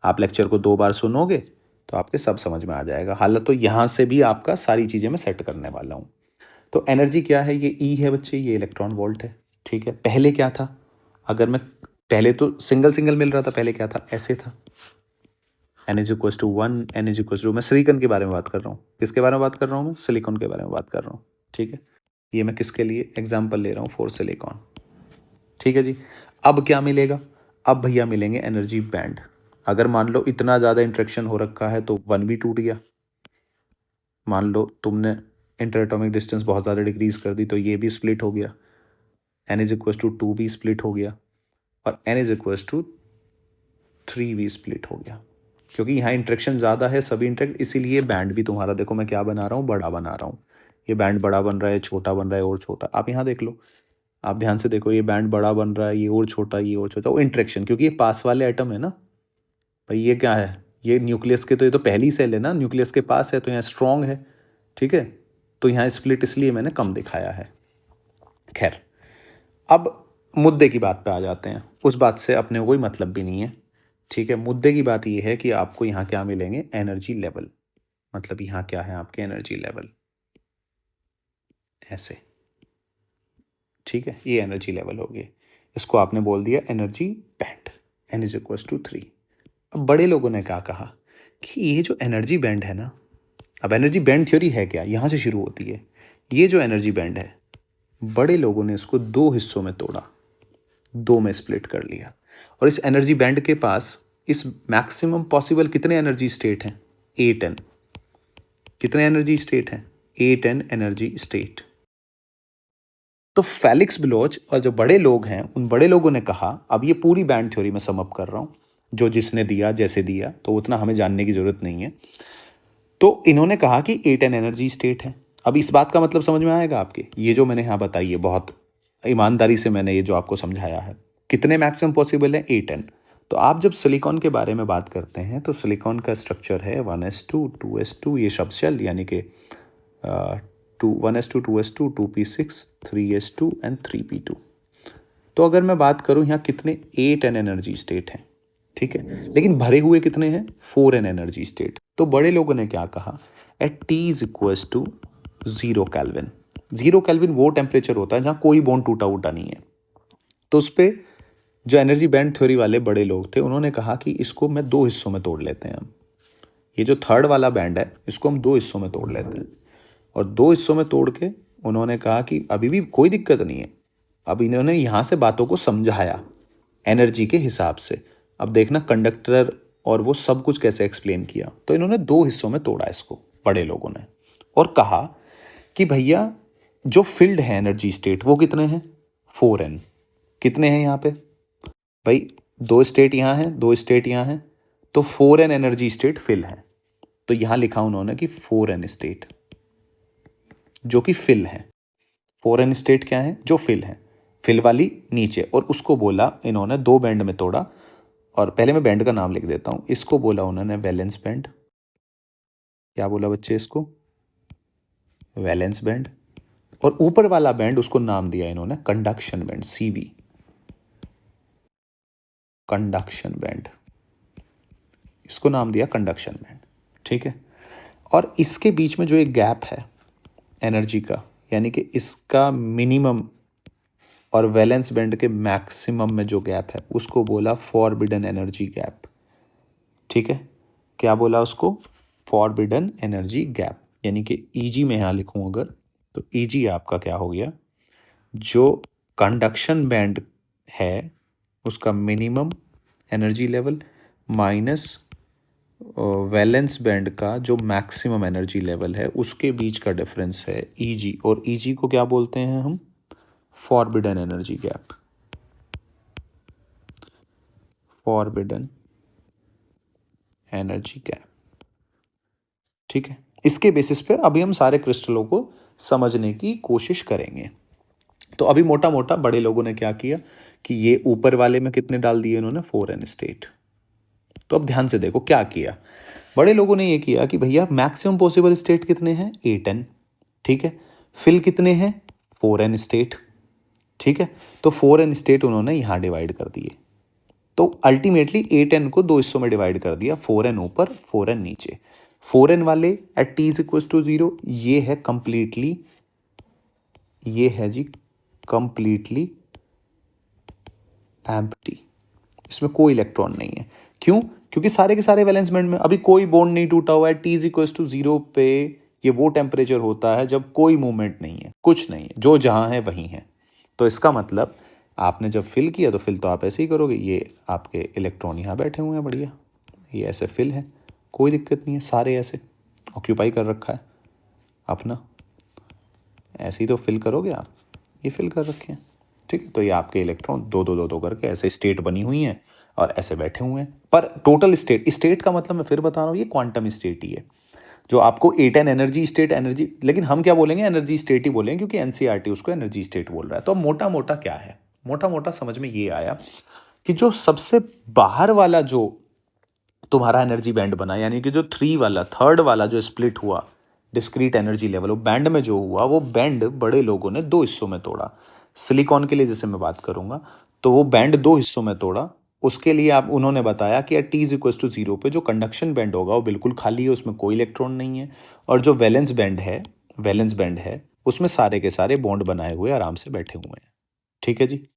आप लेक्चर को 2 बार सुनोगे तो आपके सब समझ में आ जाएगा। हालांकि तो यहाँ से भी आपका सारी चीज़ें मैं सेट करने वाला हूँ। तो एनर्जी क्या है, ये ई है बच्चे, ये इलेक्ट्रॉन वोल्ट है, ठीक है। पहले क्या था, अगर मैं, पहले तो सिंगल सिंगल मिल रहा था, पहले क्या था, ऐसे था, n is equal to 1, n is equal to, मैं सिलिकॉन के बारे में बात कर रहा हूँ, किसके बारे में बात कर रहा हूँ, मैं सिलिकॉन के बारे में बात कर रहा हूँ, ठीक है। ये मैं किसके लिए एग्जाम्पल ले रहा हूँ, फॉर सिलिकॉन, ठीक है जी। अब क्या मिलेगा, अब भैया मिलेंगे एनर्जी बैंड। अगर मान लो इतना ज़्यादा इंट्रैक्शन हो रखा है तो 1 भी टूट गया। मान लो तुमने इंटर एटॉमिक डिस्टेंस बहुत ज़्यादा डिक्रीज कर दी तो ये भी स्प्लिट हो गया, n इज इक्वल टू 2 भी स्प्लिट हो गया, और n इज इक्वल टू 3 भी स्प्लिट हो गया। क्योंकि यहाँ इंट्रैक्शन ज़्यादा है, सभी इंट्रैक्ट, इसीलिए बैंड भी तुम्हारा देखो मैं क्या बना रहा हूँ, बड़ा बना रहा हूँ। ये बैंड बड़ा बन रहा है, छोटा बन रहा है, और छोटा। आप यहाँ देख लो, आप ध्यान से देखो, ये बैंड बड़ा बन रहा है, ये और छोटा, ये और छोटा, वो इंट्रैक्शन, क्योंकि ये पास वाले एटम है ना भाई। ये क्या है, ये न्यूक्लियस के, तो ये तो पहली सेल है ना, न्यूक्लियस के पास है, तो यहाँ स्ट्रॉन्ग है, ठीक है। तो यहाँ स्प्लिट इसलिए मैंने कम दिखाया है। खैर, अब मुद्दे की बात पे आ जाते हैं। उस बात से अपने कोई मतलब भी नहीं है, ठीक है। मुद्दे की बात ये है कि आपको यहाँ क्या मिलेंगे, एनर्जी लेवल। मतलब यहाँ क्या है आपके एनर्जी लेवल, ऐसे, ठीक है। ये एनर्जी लेवल हो गए, इसको आपने बोल दिया energy band, n is equal to 3। अब बड़े लोगों ने क्या कहा कि ये जो एनर्जी बैंड है ना, अब एनर्जी बैंड थ्योरी है क्या, यहाँ से शुरू होती है। ये जो एनर्जी बैंड है, बड़े लोगों ने इसको 2 हिस्सों में तोड़ा, 2 में स्प्लिट कर लिया। और इस एनर्जी बैंड के पास इस मैक्सिमम पॉसिबल कितने एनर्जी स्टेट हैं, 8n। कितने एनर्जी स्टेट हैं, 8n एनर्जी स्टेट। तो फेलिक्स ब्लोच और जो बड़े लोग हैं, उन बड़े लोगों ने कहा, अब ये पूरी बैंड थ्योरी में सम अप कर रहा हूँ, जो जिसने दिया जैसे दिया, तो उतना हमें जानने की ज़रूरत नहीं है। तो इन्होंने कहा कि 8n एनर्जी स्टेट है। अब इस बात का मतलब समझ में आएगा आपके, ये जो मैंने यहाँ बताई है बहुत ईमानदारी से मैंने ये जो आपको समझाया है, कितने मैक्सिमम पॉसिबल है 8n। तो आप जब सिलिकॉन के बारे में बात करते हैं तो सिलिकॉन का स्ट्रक्चर है 1s2 2s2, ये शब्द शेल यानी कि 1s2 2s2 2p6 3s2 and 3p2। तो अगर मैं बात करूं यहाँ कितने 8n एनर्जी स्टेट हैं, ठीक है, लेकिन भरे हुए कितने हैं 4n एनर्जी स्टेट। तो बड़े लोगों ने क्या कहा, at T is equals to 0 kelvin. 0 kelvin वो टेम्परेचर होता है जहाँ कोई बॉन्ड टूटा उटा नहीं है। तो उस पर जो एनर्जी बैंड थ्योरी वाले बड़े लोग थे उन्होंने कहा कि इसको मैं 2 हिस्सों में तोड़ लेते हैं हम। ये जो थर्ड वाला बैंड है इसको हम 2 हिस्सों में तोड़ लेते हैं, और 2 हिस्सों में तोड़ के उन्होंने कहा कि अभी भी कोई दिक्कत नहीं है। अब इन्होंने यहाँ से बातों को समझाया एनर्जी के हिसाब से। अब देखना कंडक्टर और वो सब कुछ कैसे एक्सप्लेन किया। तो इन्होंने 2 हिस्सों में तोड़ा इसको बड़े लोगों ने, और कहा कि भैया जो फील्ड है एनर्जी स्टेट वो कितने हैं 4n। कितने हैं यहाँ पे भाई, 2 स्टेट यहाँ हैं 2 स्टेट यहाँ हैं, तो 4n एनर्जी स्टेट फिल है। तो यहाँ लिखा उन्होंने कि 4n स्टेट जो कि फिल है। 4n स्टेट क्या है, जो फिल है, फिल वाली नीचे, और उसको बोला इन्होंने 2 बैंड में तोड़ा। और पहले मैं बैंड का नाम लिख देता हूँ। इसको बोला उन्होंने वैलेंस बैंड। क्या बोला बच्चे इसको, वैलेंस बैंड। और ऊपर वाला बैंड उसको नाम दिया इन्होंने conduction band, CB, conduction band, इसको नाम दिया कंडक्शन बैंड, ठीक है। और इसके बीच में जो एक गैप है एनर्जी का, यानी कि इसका मिनिमम और वैलेंस बैंड के मैक्सिमम में जो गैप है उसको बोला फॉरबिडन एनर्जी गैप, ठीक है। क्या बोला उसको, फॉरबिडन एनर्जी गैप। यानी कि EG में यहाँ लिखूँ अगर, तो EG आपका क्या हो गया, जो कंडक्शन बैंड है उसका minimum energy level minus valence band का जो मैक्सिमम एनर्जी लेवल है उसके बीच का डिफरेंस है EG। और EG को क्या बोलते हैं हम, forbidden energy gap, forbidden energy gap, ठीक है। इसके बेसिस पे अभी हम सारे क्रिस्टलों को समझने की कोशिश करेंगे। तो अभी मोटा मोटा बड़े लोगों ने क्या किया कि ये ऊपर वाले में कितने डाल दिए इन्होंने 4n स्टेट। तो अब ध्यान से देखो क्या किया बड़े लोगों ने, ये किया कि भैया मैक्सिमम पॉसिबल स्टेट कितने हैं 8n, ठीक है। फिल कितने हैं 4n स्टेट, ठीक है। तो 4n स्टेट उन्होंने यहाँ डिवाइड कर दिए। तो अल्टीमेटली 8n को 2 हिस्सों में डिवाइड कर दिया, 4n ऊपर 4n नीचे। 4n वाले at T is equal to 0, ये है कंप्लीटली, ये है जी कंप्लीटली एम्प्टी, इसमें कोई इलेक्ट्रॉन नहीं है। क्यों, क्योंकि सारे के सारे वैलेंस बैंड में अभी कोई बॉन्ड नहीं टूटा हुआ है। T इज इक्वल टू 0 पे ये वो टेम्परेचर होता है जब कोई मूवमेंट नहीं है, कुछ नहीं है, जो जहाँ है वहीं है। तो इसका मतलब आपने जब फिल किया तो फिल तो आप ऐसे ही करोगे, ये आपके इलेक्ट्रॉन यहाँ बैठे हुए हैं बढ़िया, ये ऐसे फिल है, कोई दिक्कत नहीं है, सारे ऐसे ऑक्यूपाई कर रखा है अपना, ऐसे ही तो फिल करोगे आप, ये फिल कर रखे हैं, ठीक है। तो ये आपके इलेक्ट्रॉन दो दो दो दो करके ऐसे स्टेट बनी हुई हैं और ऐसे बैठे हुए हैं। पर टोटल स्टेट का मतलब मैं फिर बता रहा हूँ, ये क्वांटम स्टेट ही है जो आपको 8n एनर्जी स्टेट एनर्जी, लेकिन हम क्या बोलेंगे, एनर्जी स्टेट ही बोलेंगे क्योंकि NCERT उसको एनर्जी स्टेट बोल रहा है। तो मोटा मोटा क्या है, मोटा मोटा समझ में ये आया कि जो सबसे बाहर वाला जो तुम्हारा एनर्जी बैंड बना, यानी कि जो 3 वाला थर्ड वाला जो स्प्लिट हुआ डिस्क्रीट एनर्जी लेवल, वो बैंड में जो हुआ, वो बैंड बड़े लोगों ने 2 हिस्सों में तोड़ा। सिलिकॉन के लिए जैसे मैं बात करूंगा तो वो बैंड 2 हिस्सों में तोड़ा। उसके लिए आप उन्होंने बताया कि T इज इक्वल टू 0 पे जो कंडक्शन बैंड होगा वो बिल्कुल खाली है, उसमें कोई इलेक्ट्रॉन नहीं है। और जो वैलेंस बैंड है उसमें सारे के सारे बॉन्ड बनाए हुए आराम से बैठे हुए हैं, ठीक है जी।